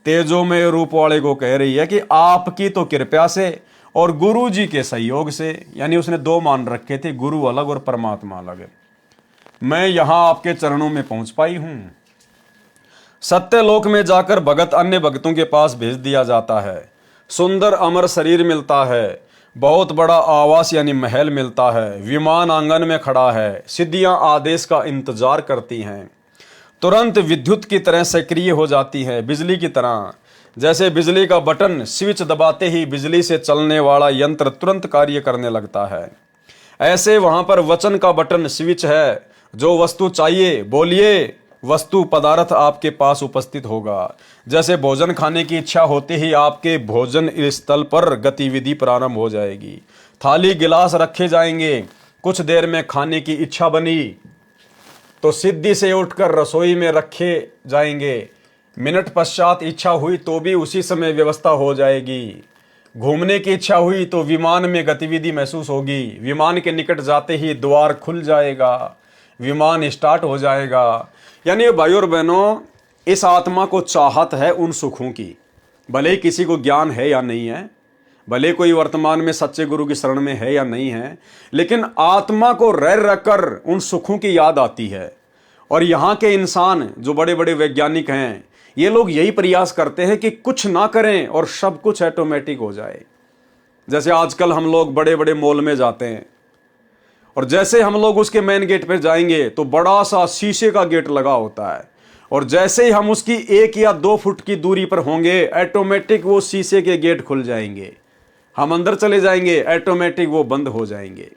तेजोमय रूप वाले को कह रही है कि आपकी तो कृपा से और गुरु जी के सहयोग से, यानी उसने दो मान रखे थे, गुरु अलग और परमात्मा अलग, मैं यहां आपके चरणों में पहुंच पाई हूं। सत्यलोक में जाकर भगत अन्य भक्तों के पास भेज दिया जाता है। सुंदर अमर शरीर मिलता है, बहुत बड़ा आवास यानी महल मिलता है, विमान आंगन में खड़ा है, सिद्धियां आदेश का इंतजार करती हैं, तुरंत विद्युत की तरह सक्रिय हो जाती है, बिजली की तरह। जैसे बिजली का बटन स्विच दबाते ही बिजली से चलने वाला यंत्र तुरंत कार्य करने लगता है, ऐसे वहां पर वचन का बटन स्विच है। जो वस्तु चाहिए बोलिए, वस्तु पदार्थ आपके पास उपस्थित होगा। जैसे भोजन खाने की इच्छा होते ही आपके भोजन स्थल पर गतिविधि प्रारंभ हो जाएगी, थाली गिलास रखे जाएंगे। कुछ देर में खाने की इच्छा बनी तो सिद्धि से उठकर रसोई में रखे जाएंगे, मिनट पश्चात इच्छा हुई तो भी उसी समय व्यवस्था हो जाएगी। घूमने की इच्छा हुई तो विमान में गतिविधि महसूस होगी, विमान के निकट जाते ही द्वार खुल जाएगा, विमान स्टार्ट हो जाएगा। यानी भाई और बहनों, इस आत्मा को चाहत है उन सुखों की, भले ही किसी को ज्ञान है या नहीं है, भले कोई वर्तमान में सच्चे गुरु की शरण में है या नहीं है, लेकिन आत्मा को रह रहकर उन सुखों की याद आती है। और यहाँ के इंसान जो बड़े बड़े वैज्ञानिक हैं, ये लोग यही प्रयास करते हैं कि कुछ ना करें और सब कुछ ऑटोमेटिक हो जाए। जैसे आजकल हम लोग बड़े बड़े मॉल में जाते हैं और जैसे हम लोग उसके मेन गेट पे जाएंगे तो बड़ा सा शीशे का गेट लगा होता है, और जैसे ही हम उसकी 1 या 2 फुट की दूरी पर होंगे, ऑटोमेटिक वो शीशे के गेट खुल जाएंगे, हम अंदर चले जाएंगे, ऑटोमेटिक वो बंद हो जाएंगे।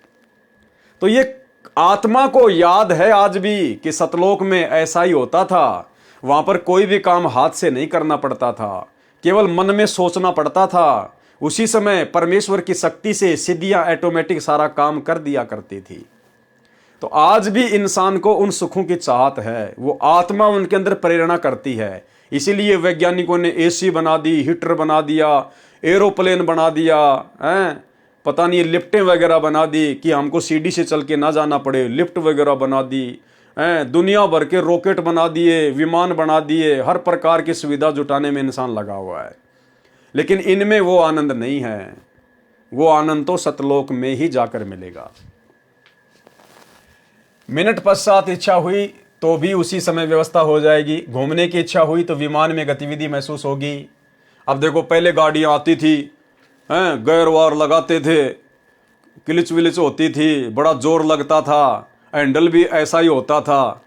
तो ये आत्मा को याद है आज भी कि सतलोक में ऐसा ही होता था। वहां पर कोई भी काम हाथ से नहीं करना पड़ता था, केवल मन में सोचना पड़ता था। उसी समय परमेश्वर की शक्ति से सिद्धियां ऑटोमेटिक सारा काम कर दिया करती थी। तो आज भी इंसान को उन सुखों की चाहत है, वो आत्मा उनके अंदर प्रेरणा करती है। इसीलिए वैज्ञानिकों ने एसी बना दी, हीटर बना दिया, एरोप्लेन बना दिया, पता नहीं लिफ्टें वगैरह बना दी कि हमको सीढ़ी से चल के ना जाना पड़े, लिफ्ट वगैरह बना दी, दुनिया भर के रॉकेट बना दिए, विमान बना दिए, हर प्रकार की सुविधा जुटाने में इंसान लगा हुआ है। लेकिन इनमें वो आनंद नहीं है। वो आनंद तो सतलोक में ही जाकर मिलेगा। मिनट पश्चात इच्छा हुई तो भी उसी समय व्यवस्था हो जाएगी। घूमने की इच्छा हुई तो विमान में गतिविधि महसूस होगी। अब देखो, पहले गाड़ियां आती थी, गेयर वार लगाते थे, किलिच विलिच होती थी, बड़ा जोर लगता था, हैंडल भी ऐसा ही होता था।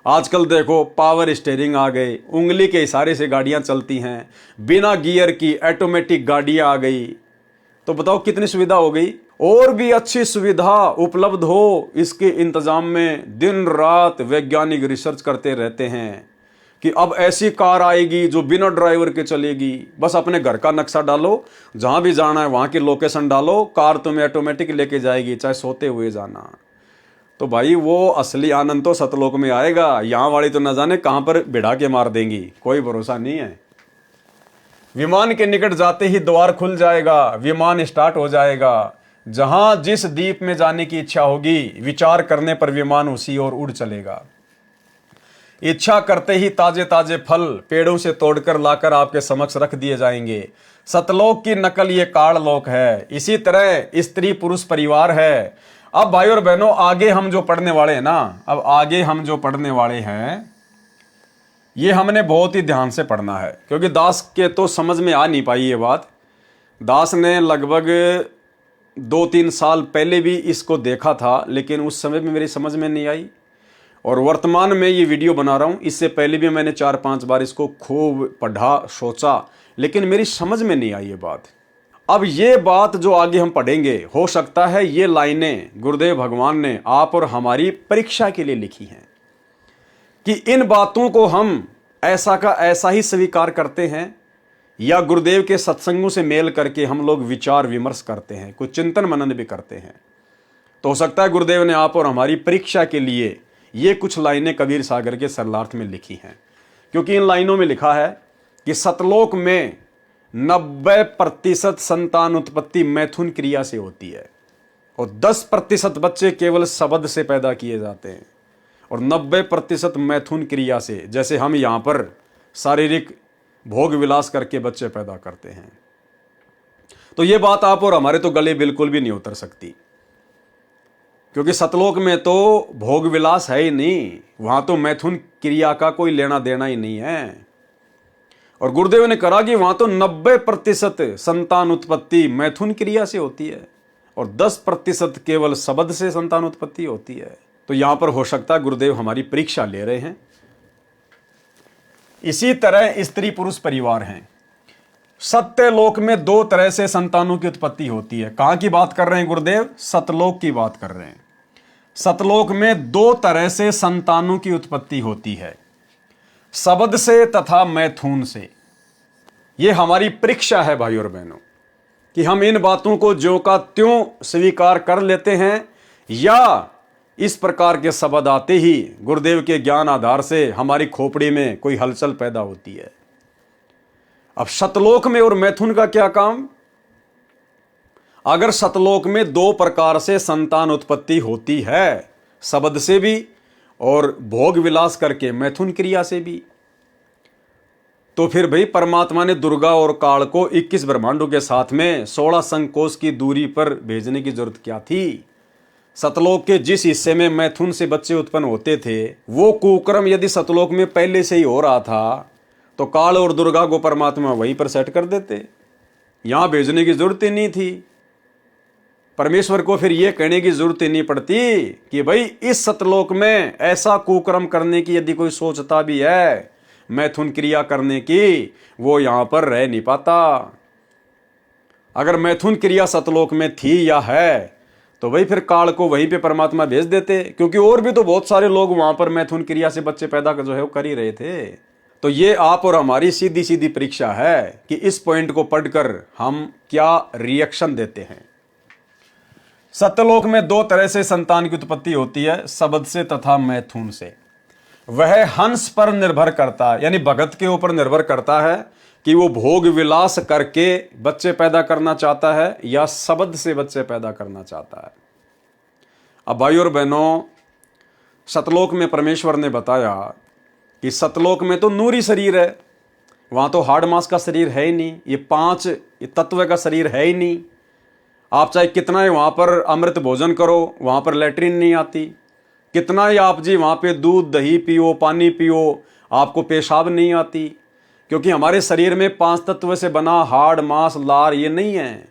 आजकल देखो पावर स्टीयरिंग आ गए, उंगली के इशारे से गाड़ियां चलती हैं, बिना गियर की ऑटोमेटिक गाड़ियां आ गई। तो बताओ कितनी सुविधा हो गई। और भी अच्छी सुविधा उपलब्ध हो, इसके इंतजाम में दिन रात वैज्ञानिक रिसर्च करते रहते हैं कि अब ऐसी कार आएगी जो बिना ड्राइवर के चलेगी। बस अपने घर का नक्शा डालो, जहां भी जाना है वहां की लोकेशन डालो, कार तुम्हें ऑटोमेटिक लेके जाएगी, चाहे सोते हुए जाना। तो भाई वो असली आनंद तो सतलोक में आएगा। यहां वाली तो न जाने कहां पर भिड़ा के मार देंगी, कोई भरोसा नहीं है। विमान के निकट जाते ही द्वार खुल जाएगा, विमान स्टार्ट हो जाएगा। जहां जिस द्वीप में जाने की इच्छा होगी, विचार करने पर विमान उसी ओर उड़ चलेगा। इच्छा करते ही ताजे ताजे फल पेड़ों से तोड़कर लाकर आपके समक्ष रख दिए जाएंगे। सतलोक की नकल ये काललोक है। इसी तरह स्त्री पुरुष परिवार है। अब भाई और बहनों, आगे हम जो पढ़ने वाले हैं ना, अब आगे हम जो पढ़ने वाले हैं, ये हमने बहुत ही ध्यान से पढ़ना है, क्योंकि दास के तो समझ में आ नहीं पाई ये बात। दास ने लगभग 2-3 साल पहले भी इसको देखा था, लेकिन उस समय भी मेरी समझ में नहीं आई। और वर्तमान में ये वीडियो बना रहा हूँ, इससे पहले भी मैंने 4-5 बार इसको खूब पढ़ा, सोचा, लेकिन मेरी समझ में नहीं आई ये बात। अब ये बात जो आगे हम पढ़ेंगे, हो सकता है ये लाइनें गुरुदेव भगवान ने आप और हमारी परीक्षा के लिए लिखी हैं, कि इन बातों को हम ऐसा का ऐसा ही स्वीकार करते हैं, या गुरुदेव के सत्संगों से मेल करके हम लोग विचार विमर्श करते हैं, कुछ चिंतन मनन भी करते हैं। तो हो सकता है गुरुदेव ने आप और हमारी परीक्षा के लिए ये कुछ लाइनें कबीर सागर के सरलार्थ में लिखी हैं, क्योंकि इन लाइनों में लिखा है कि सतलोक में 90% संतान उत्पत्ति मैथुन क्रिया से होती है, और 10% बच्चे केवल शब्द से पैदा किए जाते हैं, और 90% मैथुन क्रिया से, जैसे हम यहाँ पर शारीरिक भोग विलास करके बच्चे पैदा करते हैं। तो ये बात आप और हमारे तो गले बिल्कुल भी नहीं उतर सकती, क्योंकि सतलोक में तो भोग विलास है ही नहीं, वहां तो मैथुन क्रिया का कोई लेना देना ही नहीं है। और गुरुदेव ने कहा कि वहां तो 90% संतान उत्पत्ति मैथुन क्रिया से होती है, और 10% केवल शब्द से संतान उत्पत्ति होती है। तो यहां पर हो सकता है गुरुदेव हमारी परीक्षा ले रहे हैं। इसी तरह स्त्री पुरुष परिवार हैं। सत्यलोक में 2 तरह से संतानों की उत्पत्ति होती है। कहां की बात कर रहे हैं गुरुदेव? सतलोक की बात कर रहे हैं। सतलोक में 2 तरह से संतानों की उत्पत्ति होती है, शब्द से तथा मैथुन से। यह हमारी परीक्षा है भाई और बहनों, कि हम इन बातों को ज्यों का त्यों स्वीकार कर लेते हैं, या इस प्रकार के शब्द आते ही गुरुदेव के ज्ञान आधार से हमारी खोपड़ी में कोई हलचल पैदा होती है। अब सतलोक में और मैथुन का क्या काम? अगर सतलोक में 2 प्रकार से संतान उत्पत्ति होती है, शब्द से भी और भोग विलास करके मैथुन क्रिया से भी, तो फिर भाई परमात्मा ने दुर्गा और काल को 21 ब्रह्मांडों के साथ में 16 संकोश की दूरी पर भेजने की जरूरत क्या थी? सतलोक के जिस हिस्से में मैथुन से बच्चे उत्पन्न होते थे, वो कुक्रम यदि सतलोक में पहले से ही हो रहा था, तो काल और दुर्गा को परमात्मा वहीं पर सेट कर देते, यहां भेजने की जरूरत ही नहीं थी। परमेश्वर को फिर यह कहने की जरूरत ही नहीं पड़ती कि भाई इस सतलोक में ऐसा कुक्रम करने की यदि कोई सोचता भी है, मैथुन क्रिया करने की, वो यहां पर रह नहीं पाता। अगर मैथुन क्रिया सतलोक में थी या है, तो भाई फिर काल को वहीं पे परमात्मा भेज देते, क्योंकि और भी तो बहुत सारे लोग वहां पर मैथुन क्रिया से बच्चे पैदा जो है वो कर ही रहे थे। तो ये आप और हमारी सीधी सीधी परीक्षा है कि इस पॉइंट को पढ़कर हम क्या रिएक्शन देते हैं। सत्यलोक में दो तरह से संतान की उत्पत्ति होती है, शब्द से तथा मैथुन से। वह हंस पर निर्भर करता है, यानी भगत के ऊपर निर्भर करता है कि वो भोग विलास करके बच्चे पैदा करना चाहता है या शब्द से बच्चे पैदा करना चाहता है। अब भाई और बहनों, सतलोक में परमेश्वर ने बताया कि सतलोक में तो नूरी शरीर है, वहां तो हाड़ मांस का शरीर है ही नहीं, ये 5 तत्व का शरीर है ही नहीं। आप चाहे कितना ही वहां पर अमृत भोजन करो, वहां पर लैट्रिन नहीं आती। कितना ही आप जी वहां पे दूध दही पियो, पानी पियो, आपको पेशाब नहीं आती, क्योंकि हमारे शरीर में 5 तत्व से बना हाड़ मांस लार ये नहीं है।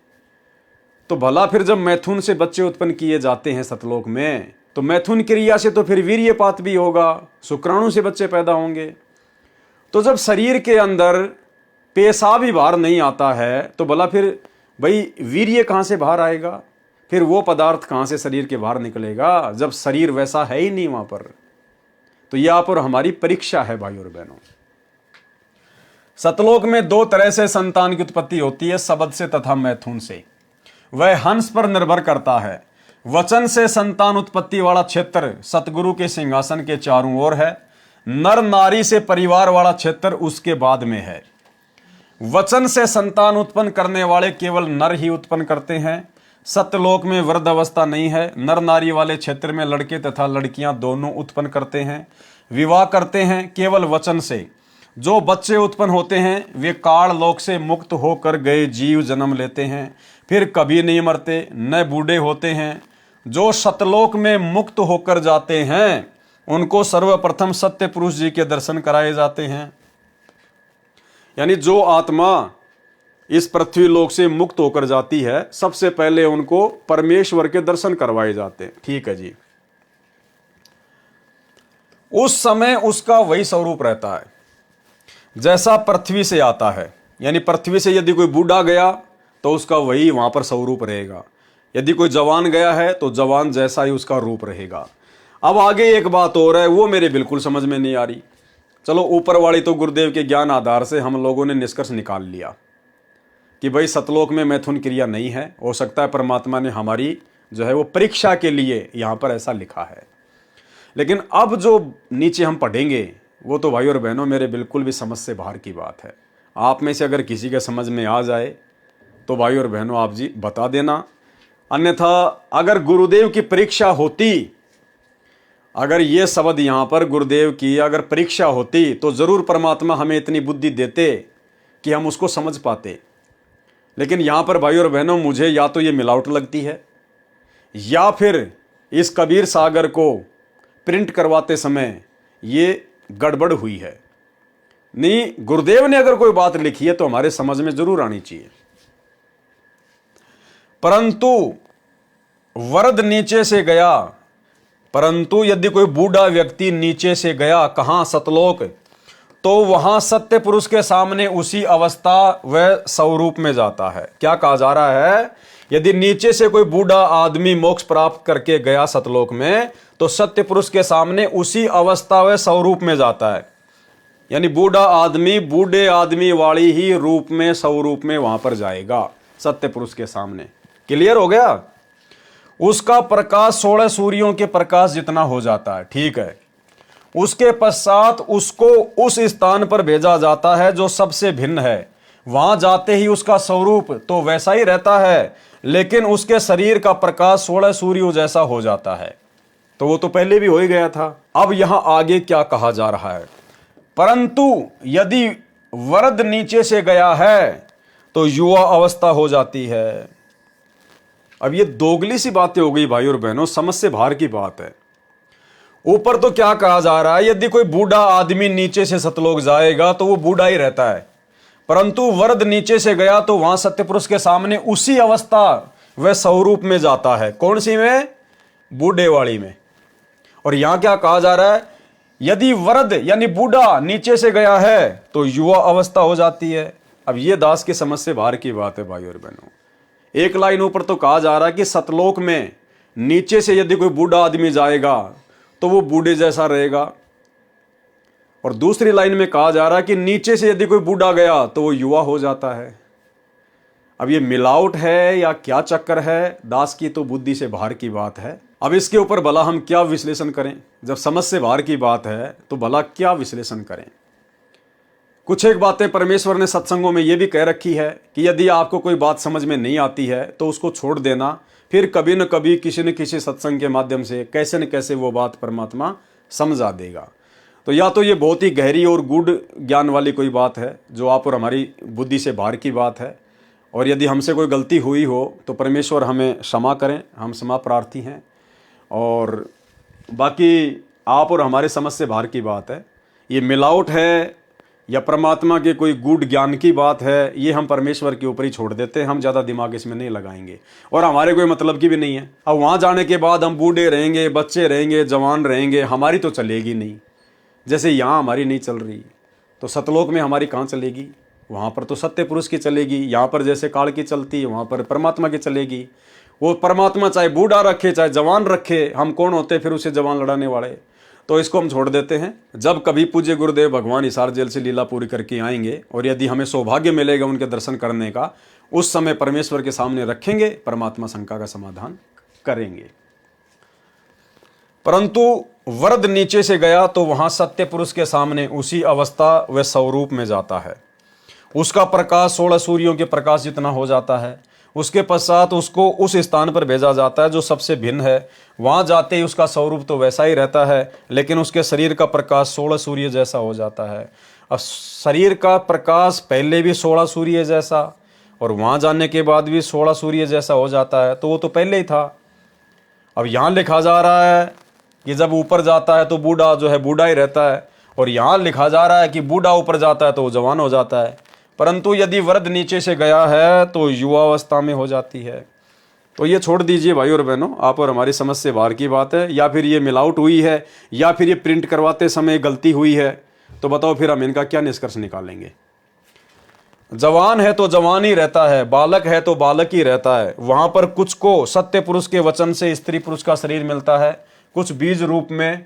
तो भला फिर जब मैथुन से बच्चे उत्पन्न किए जाते हैं सतलोक में, तो मैथुन क्रिया से तो फिर वीर्यपात भी होगा, शुक्राणु से बच्चे पैदा होंगे। तो जब शरीर के अंदर पेशाब ही बाहर नहीं आता है, तो भला फिर भाई वीर्य कहां से बाहर आएगा? फिर वो पदार्थ कहां से शरीर के बाहर निकलेगा जब शरीर वैसा है ही नहीं वहां पर। तो यह आप और हमारी परीक्षा है भाई और बहनों। सतलोक में 2 तरह से संतान की उत्पत्ति होती है, शब्द से तथा मैथुन से। वह हंस पर निर्भर करता है। वचन से संतान उत्पत्ति वाला क्षेत्र सतगुरु के सिंहासन के चारों ओर है। नर नारी से परिवार वाला क्षेत्र उसके बाद में है। वचन से संतान उत्पन्न करने वाले केवल नर ही उत्पन्न करते हैं। सत्यलोक में वृद्ध अवस्था नहीं है। नर नारी वाले क्षेत्र में लड़के तथा लड़कियां दोनों उत्पन्न करते हैं, विवाह करते हैं केवल वचन से। जो बच्चे उत्पन्न होते हैं वे काल लोक से मुक्त होकर गए जीव जन्म लेते हैं, फिर कभी नहीं मरते, न बूढ़े होते हैं। जो सतलोक में मुक्त होकर जाते हैं उनको सर्वप्रथम सत्य पुरुष जी के दर्शन कराए जाते हैं। यानी जो आत्मा इस पृथ्वी लोक से मुक्त होकर जाती है, सबसे पहले उनको परमेश्वर के दर्शन करवाए जाते हैं। ठीक है जी। उस समय उसका वही स्वरूप रहता है जैसा पृथ्वी से आता है। यानी पृथ्वी से यदि कोई बूढ़ा गया तो उसका वही वहां पर स्वरूप रहेगा। यदि कोई जवान गया है तो जवान जैसा ही उसका रूप रहेगा। अब आगे एक बात और है, वो मेरे बिल्कुल समझ में नहीं आ रही। चलो, ऊपर वाली तो गुरुदेव के ज्ञान आधार से हम लोगों ने निष्कर्ष निकाल लिया कि भाई सतलोक में मैथुन क्रिया नहीं है। हो सकता है परमात्मा ने हमारी जो है वो परीक्षा के लिए यहां पर ऐसा लिखा है। लेकिन अब जो नीचे हम पढ़ेंगे वो तो भाई और बहनों मेरे बिल्कुल भी समझ से बाहर की बात है। आप में से अगर किसी के समझ में आ जाए तो भाई और बहनों आप जी बता देना। अन्यथा अगर गुरुदेव की परीक्षा होती, अगर ये शब्द यहाँ पर गुरुदेव की अगर परीक्षा होती तो जरूर परमात्मा हमें इतनी बुद्धि देते कि हम उसको समझ पाते। लेकिन यहाँ पर भाई और बहनों मुझे या तो ये मिलावट लगती है या फिर इस कबीर सागर को प्रिंट करवाते समय ये गड़बड़ हुई है। नहीं, गुरुदेव ने अगर कोई बात लिखी है तो हमारे समझ में जरूर आनी चाहिए। परंतु वरद नीचे से गया, परंतु यदि कोई बूढ़ा व्यक्ति नीचे से गया कहां? सतलोक, तो वहां सत्य पुरुष के सामने उसी अवस्था व स्वरूप में जाता है। क्या कहा जा रहा है? यदि नीचे से कोई बूढ़ा आदमी मोक्ष प्राप्त करके गया सतलोक में तो सत्य पुरुष के सामने उसी अवस्था व स्वरूप में जाता है। यानी बूढ़ा आदमी बूढ़े आदमी वाली ही रूप में स्वरूप में वहां पर जाएगा सत्य पुरुष के सामने। क्लियर हो गया? उसका प्रकाश 16 सूर्यों के प्रकाश जितना हो जाता है। ठीक है। उसके पश्चात उसको उस स्थान पर भेजा जाता है जो सबसे भिन्न है। वहां जाते ही उसका स्वरूप तो वैसा ही रहता है, लेकिन उसके शरीर का प्रकाश 16 सूर्यों जैसा हो जाता है। तो वो तो पहले भी हो ही गया था। अब यहां आगे क्या कहा जा रहा है? परंतु यदि वरद नीचे से गया है तो युवा अवस्था हो जाती है। अब ये दोगली सी बातें हो गई भाई और बहनों, समझ से बाहर की बात है। ऊपर तो क्या कहा जा रहा है? यदि कोई बूढ़ा आदमी नीचे से सतलोक जाएगा तो वो बूढ़ा ही रहता है, परंतु वरद नीचे से गया तो वहां सत्यपुरुष के सामने उसी अवस्था वह स्वरूप में जाता है। कौन सी में? बूढ़े वाली में। और यहां क्या कहा जा रहा है? यदि वरद यानी बूढ़ा नीचे से गया है तो युवा अवस्था हो जाती है। अब ये दास की समझ से बाहर की बात है भाई और बहनों। एक लाइन ऊपर तो कहा जा रहा है कि सतलोक में नीचे से यदि कोई बूढ़ा आदमी जाएगा तो वो बूढ़े जैसा रहेगा, और दूसरी लाइन में कहा जा रहा है कि नीचे से यदि कोई बूढ़ा गया तो वो युवा हो जाता है। अब ये मिलावट है या क्या चक्कर है, दास की तो बुद्धि से बाहर की बात है। अब इसके ऊपर भला हम क्या विश्लेषण करें? जब समझ से बाहर की बात है तो भला क्या विश्लेषण करें? कुछ एक बातें परमेश्वर ने सत्संगों में ये भी कह रखी है कि यदि आपको कोई बात समझ में नहीं आती है तो उसको छोड़ देना, फिर कभी न कभी किसी न किसी सत्संग के माध्यम से कैसे न कैसे वो बात परमात्मा समझा देगा। तो या तो ये बहुत ही गहरी और गूढ़ ज्ञान वाली कोई बात है जो आप और हमारी बुद्धि से बाहर की बात है, और यदि हमसे कोई गलती हुई हो तो परमेश्वर हमें क्षमा करें, हम क्षमा प्रार्थी हैं। और बाकी आप और हमारे समझ से बाहर की बात है। ये मिलावट है या परमात्मा के कोई गूढ़ ज्ञान की बात है, ये हम परमेश्वर के ऊपर ही छोड़ देते हैं। हम ज़्यादा दिमाग इसमें नहीं लगाएंगे और हमारे कोई मतलब की भी नहीं है। अब वहाँ जाने के बाद हम बूढ़े रहेंगे, बच्चे रहेंगे, जवान रहेंगे, हमारी तो चलेगी नहीं। जैसे यहाँ हमारी नहीं चल रही तो सतलोक में हमारी कहाँ चलेगी? वहाँ पर तो सत्य पुरुष की चलेगी। यहाँ पर जैसे काल की चलती है वहाँ पर परमात्मा की चलेगी। वो परमात्मा चाहे बूढ़ा रखे चाहे जवान रखे, हम कौन होते फिर उसे जवान लड़ाने वाले? तो इसको हम छोड़ देते हैं। जब कभी पूज्य गुरुदेव भगवान हिसार जेल से लीला पूरी करके आएंगे और यदि हमें सौभाग्य मिलेगा उनके दर्शन करने का, उस समय परमेश्वर के सामने रखेंगे, परमात्मा शंका का समाधान करेंगे। परंतु वरद नीचे से गया तो वहां सत्य पुरुष के सामने उसी अवस्था व स्वरूप में जाता है। उसका प्रकाश 16 सूर्यों के प्रकाश जितना हो जाता है। उसके पश्चात उसको उस स्थान पर भेजा जाता है जो सबसे भिन्न है। वहां जाते ही उसका स्वरूप तो वैसा ही रहता है, लेकिन उसके शरीर का प्रकाश 16 सूर्य जैसा हो जाता है। अब शरीर का प्रकाश पहले भी 16 सूर्य जैसा और वहां जाने के बाद भी 16 सूर्य जैसा हो जाता है, तो वो तो पहले ही था। अब यहाँ लिखा जा रहा है कि जब ऊपर जाता है तो बूढ़ा जो है बूढ़ा ही रहता है, और यहाँ लिखा जा रहा है कि बूढ़ा ऊपर जाता है तो वो जवान हो जाता है। परंतु यदि वृद्ध नीचे से गया है तो युवावस्था में हो जाती है। तो ये छोड़ दीजिए भाई और बहनों, आप और हमारी समझ से बाहर की बात है। या फिर ये मिलावट हुई है या फिर ये प्रिंट करवाते समय गलती हुई है, तो बताओ फिर हम इनका क्या निष्कर्ष निकालेंगे? जवान है तो जवान ही रहता है, बालक है तो बालक ही रहता है। वहां पर कुछ को सत्य पुरुष के वचन से स्त्री पुरुष का शरीर मिलता है, कुछ बीज रूप में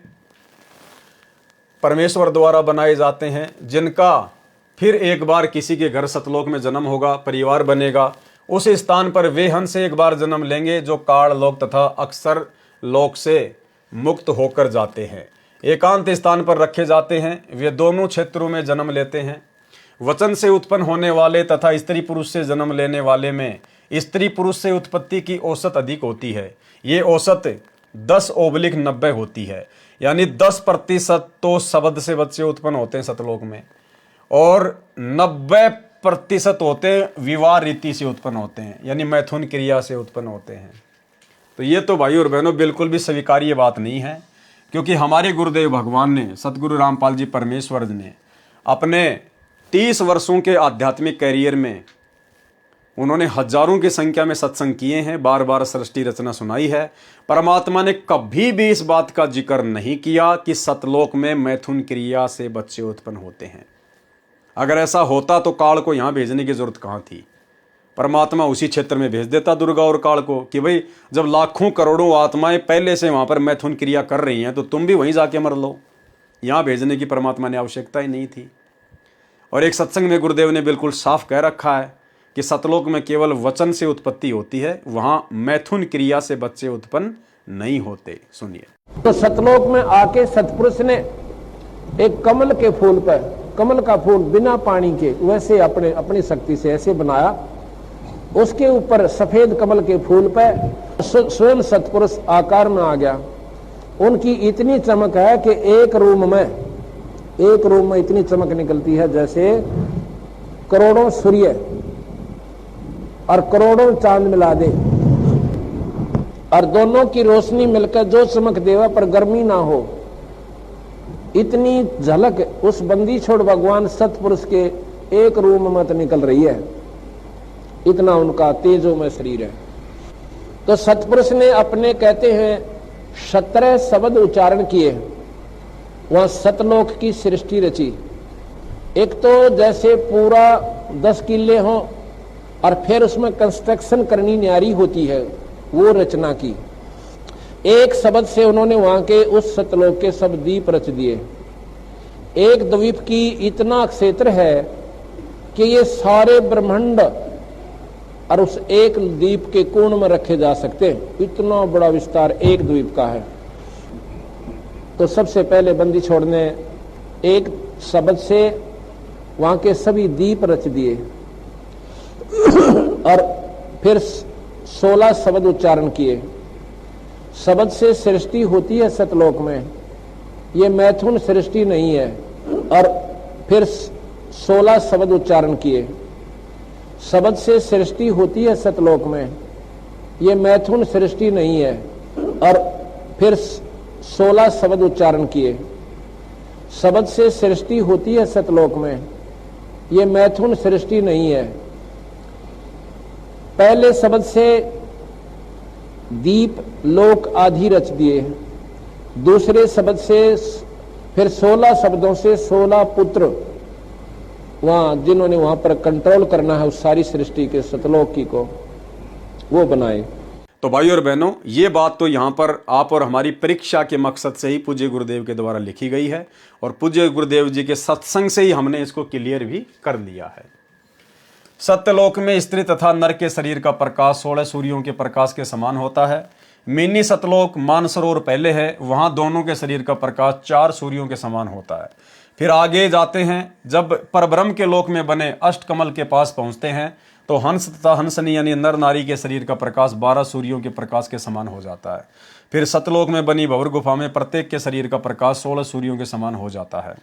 परमेश्वर द्वारा बनाए जाते हैं, जिनका फिर एक बार किसी के घर सतलोक में जन्म होगा, परिवार बनेगा। उस स्थान पर वे हंस एक बार जन्म लेंगे जो काल लोक तथा अक्षर लोक से मुक्त होकर जाते हैं, एकांत स्थान पर रखे जाते हैं। वे दोनों क्षेत्रों में जन्म लेते हैं। वचन से उत्पन्न होने वाले तथा स्त्री पुरुष से जन्म लेने वाले में स्त्री पुरुष से उत्पत्ति की औसत अधिक होती है। ये औसत 10/90 होती है, यानी 10% तो शब्द से बच्चे उत्पन्न होते हैं सतलोक में, और 90% होते हैं विवाह रीति से उत्पन्न होते हैं, यानी मैथुन क्रिया से उत्पन्न होते हैं। तो ये तो भाई और बहनों बिल्कुल भी स्वीकार्य बात नहीं है, क्योंकि हमारे गुरुदेव भगवान ने, सतगुरु रामपाल जी परमेश्वर ने अपने 30 वर्षों के आध्यात्मिक कैरियर में उन्होंने हजारों की संख्या में सत्संग किए हैं, बार बार सृष्टि रचना सुनाई है। परमात्मा ने कभी भी इस बात का जिक्र नहीं किया कि सतलोक में मैथुन क्रिया से बच्चे उत्पन्न होते हैं। अगर ऐसा होता तो काल को यहाँ भेजने की जरूरत कहाँ थी? परमात्मा उसी क्षेत्र में भेज देता दुर्गा और काल को कि भाई जब लाखों करोड़ों आत्माएं पहले से वहाँ पर मैथुन क्रिया कर रही हैं तो तुम भी वहीं जाके मर लो। यहाँ भेजने की परमात्मा ने आवश्यकता ही नहीं थी। और एक सत्संग में गुरुदेव ने बिल्कुल साफ कह रखा है कि सतलोक में केवल वचन से उत्पत्ति होती है, वहाँ मैथुन क्रिया से बच्चे उत्पन्न नहीं होते। सुनिए। तो सतलोक में आके सतपुरुष ने एक कमल के फूल पर, कमल का फूल बिना पानी के वैसे अपनी शक्ति से ऐसे बनाया, उसके ऊपर सफेद कमल के फूल पर स्वयं सतपुरुष आकार में आ गया। उनकी इतनी चमक है कि एक रूम में इतनी चमक निकलती है जैसे करोड़ों सूर्य और करोड़ों चांद मिला दे, और दोनों की रोशनी मिलकर जो चमक देवा पर गर्मी ना हो, इतनी झलक उस बंदी छोड़ भगवान सतपुरुष के एक रूम में तो निकल रही है। इतना उनका तेजोमय शरीर है। तो सतपुरुष ने अपने, कहते हैं, 17 शब्द उच्चारण किए, वहां सतलोक की सृष्टि रची। एक तो जैसे पूरा 10 किले हों और फिर उसमें कंस्ट्रक्शन करनी न्यारी होती है, वो रचना की। एक शब्द से उन्होंने वहां के उस सतलोक के सब दीप रच दिए। एक द्वीप की इतना क्षेत्र है कि ये सारे ब्रह्मांड और उस एक द्वीप के कोण में रखे जा सकते हैं। इतना बड़ा विस्तार एक द्वीप का है। तो सबसे पहले बंदी छोड़ ने एक शब्द से वहां के सभी द्वीप रच दिए और फिर 16 शब्द उच्चारण किए। शब्द से सृष्टि होती है सतलोक में, ये मैथुन सृष्टि नहीं है। और फिर 16 शब्द उच्चारण किए। शब्द से सृष्टि होती है सतलोक में, ये मैथुन सृष्टि नहीं है। और फिर 16 शब्द उच्चारण किए। शब्द से सृष्टि होती है सतलोक में, ये मैथुन सृष्टि नहीं है। पहले शब्द से दीप लोक आदि रच दिए। दूसरे शब्द से फिर 16 शब्दों से 16 पुत्र वहां जिन्होंने वहां पर कंट्रोल करना है उस सारी सृष्टि के सतलोक की को, वो बनाए। तो भाई और बहनों, ये बात तो यहाँ पर आप और हमारी परीक्षा के मकसद से ही पूज्य गुरुदेव के द्वारा लिखी गई है और पूज्य गुरुदेव जी के सत्संग से ही हमने इसको क्लियर भी कर लिया है। सत्यलोक में स्त्री तथा नर के शरीर का प्रकाश 16 सूर्यों के प्रकाश के समान होता है। मिनी सतलोक मानसरोवर पहले है, वहां दोनों के शरीर का प्रकाश 4 सूर्यों के समान होता है। फिर आगे जाते हैं, जब परब्रह्म के लोक में बने अष्टकमल के पास पहुंचते हैं तो हंस तथा हंसनी यानी नर नारी के शरीर का प्रकाश 12 सूर्यों के प्रकाश के समान हो जाता है। फिर सतलोक में बनी भंवर गुफा में प्रत्येक के शरीर का प्रकाश 16 सूर्यों के समान हो जाता है।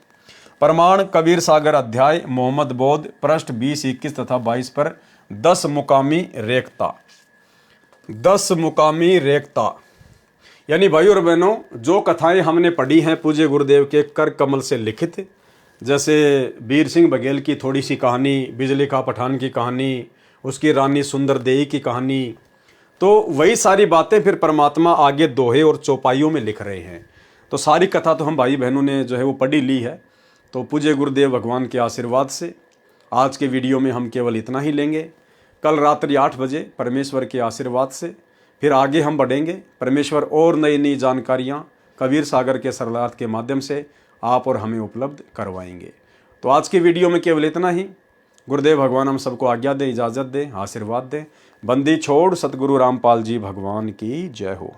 प्रमाण कबीर सागर अध्याय मोहम्मद बोध पृष्ठ 20, 21 तथा 22 पर 10 मुकामी रेखता। 10 मुकामी रेखता यानी भाई और बहनों, जो कथाएं हमने पढ़ी हैं पूज्य गुरुदेव के कर कमल से लिखित, जैसे वीर सिंह बघेल की थोड़ी सी कहानी, बिजली का पठान की कहानी, उसकी रानी सुंदर देई की कहानी, तो वही सारी बातें फिर परमात्मा आगे दोहे और चौपाइयों में लिख रहे हैं। तो सारी कथा तो हम भाई बहनों ने जो है वो पढ़ी ली है। तो पूज्य गुरुदेव भगवान के आशीर्वाद से आज के वीडियो में हम केवल इतना ही लेंगे। कल रात्रि 8 बजे परमेश्वर के आशीर्वाद से फिर आगे हम बढ़ेंगे। परमेश्वर और नई नई जानकारियाँ कबीर सागर के सरलार्थ के माध्यम से आप और हमें उपलब्ध करवाएंगे। तो आज की वीडियो में केवल इतना ही। गुरुदेव भगवान हम सबको आज्ञा दें, इजाज़त दें, आशीर्वाद दें। बंदी छोड़ सतगुरु रामपाल जी भगवान की जय हो।